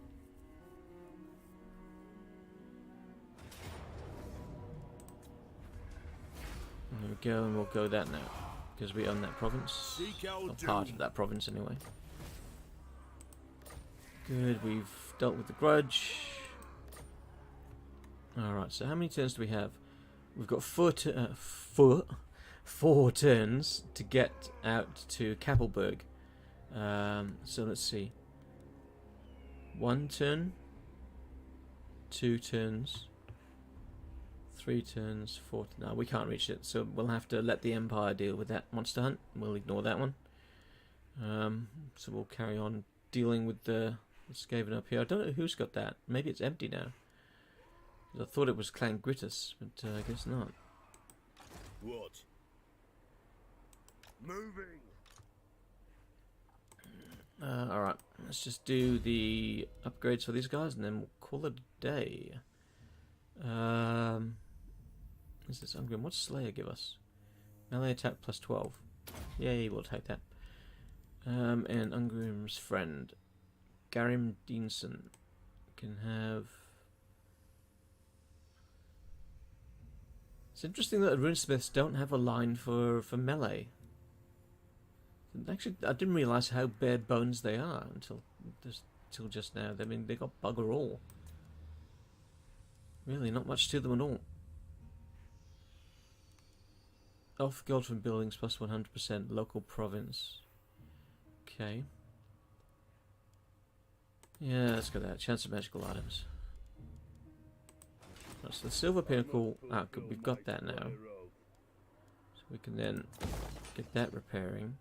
There we go, and we'll go that now. Because we own that province. Or part of that province, anyway. Good, we've dealt with the grudge. Alright, so how many turns do we have? We've got four turns to get out to Kappelberg. So let's see. 1 turn. 2 turns. 3 turns. 4 turns. No, we can't reach it, so we'll have to let the Empire deal with that monster hunt. We'll ignore that one. So we'll carry on dealing with the Skaven up here. I don't know who's got that. Maybe it's empty now. I thought it was Clan Gritus, but I guess not. What? Moving. Alright, let's just do the upgrades for these guys and then we'll call it a day. Is this Ungrim? What's Slayer give us? Melee attack plus 12. Yay, we'll take that. And Ungrim's friend, Garim Deanson, can have... It's interesting that the runesmiths don't have a line for melee. Actually, I didn't realise how bare bones they are until just now. I mean, they got bugger all. Really, not much to them at all. Off gold from buildings plus 100%. Local province. Okay. Yeah, let's go there. Chance of magical items. Right, so the silver pinnacle. Ah, good. We've got that now. So we can then get that repairing.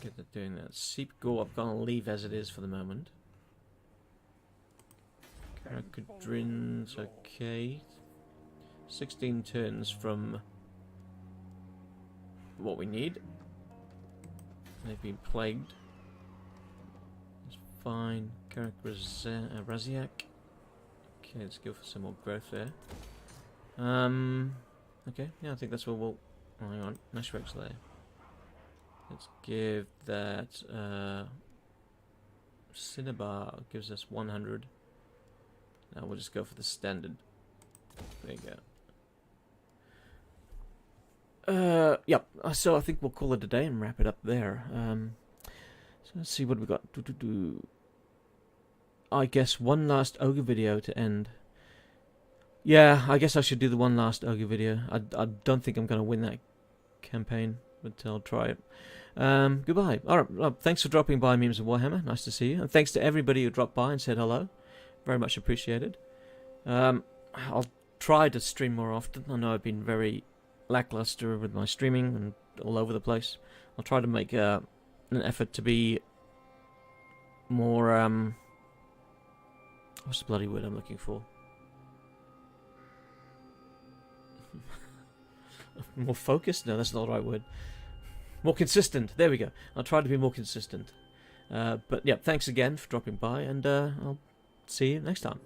Get that doing that. Seep Gore, I'm gonna leave as it is for the moment. Karakadrin's okay. 16 turns from what we need. They've been plagued. fine. Carrick Raziak. Okay, let's go for some more growth there. Okay, yeah, I think that's what we'll... Oh, hang on, Nashrek's there. Let's give that... Cinnabar gives us 100. Now we'll just go for the standard. There you go. Yep, so I think we'll call it a day and wrap it up there. So let's see what we got. I guess one last ogre video to end. Yeah, I guess I should do the one last ogre video. I don't think I'm going to win that campaign, but I'll try it. Goodbye. Alright, well, thanks for dropping by, Memes of Warhammer. Nice to see you. And thanks to everybody who dropped by and said hello. Very much appreciated. I'll try to stream more often. I know I've been very lackluster with my streaming and all over the place. I'll try to make an effort to be more, what's the bloody word I'm looking for? More focused? No, that's not the right word. More consistent. There we go. I'll try to be more consistent. But yeah, thanks again for dropping by, and I'll see you next time.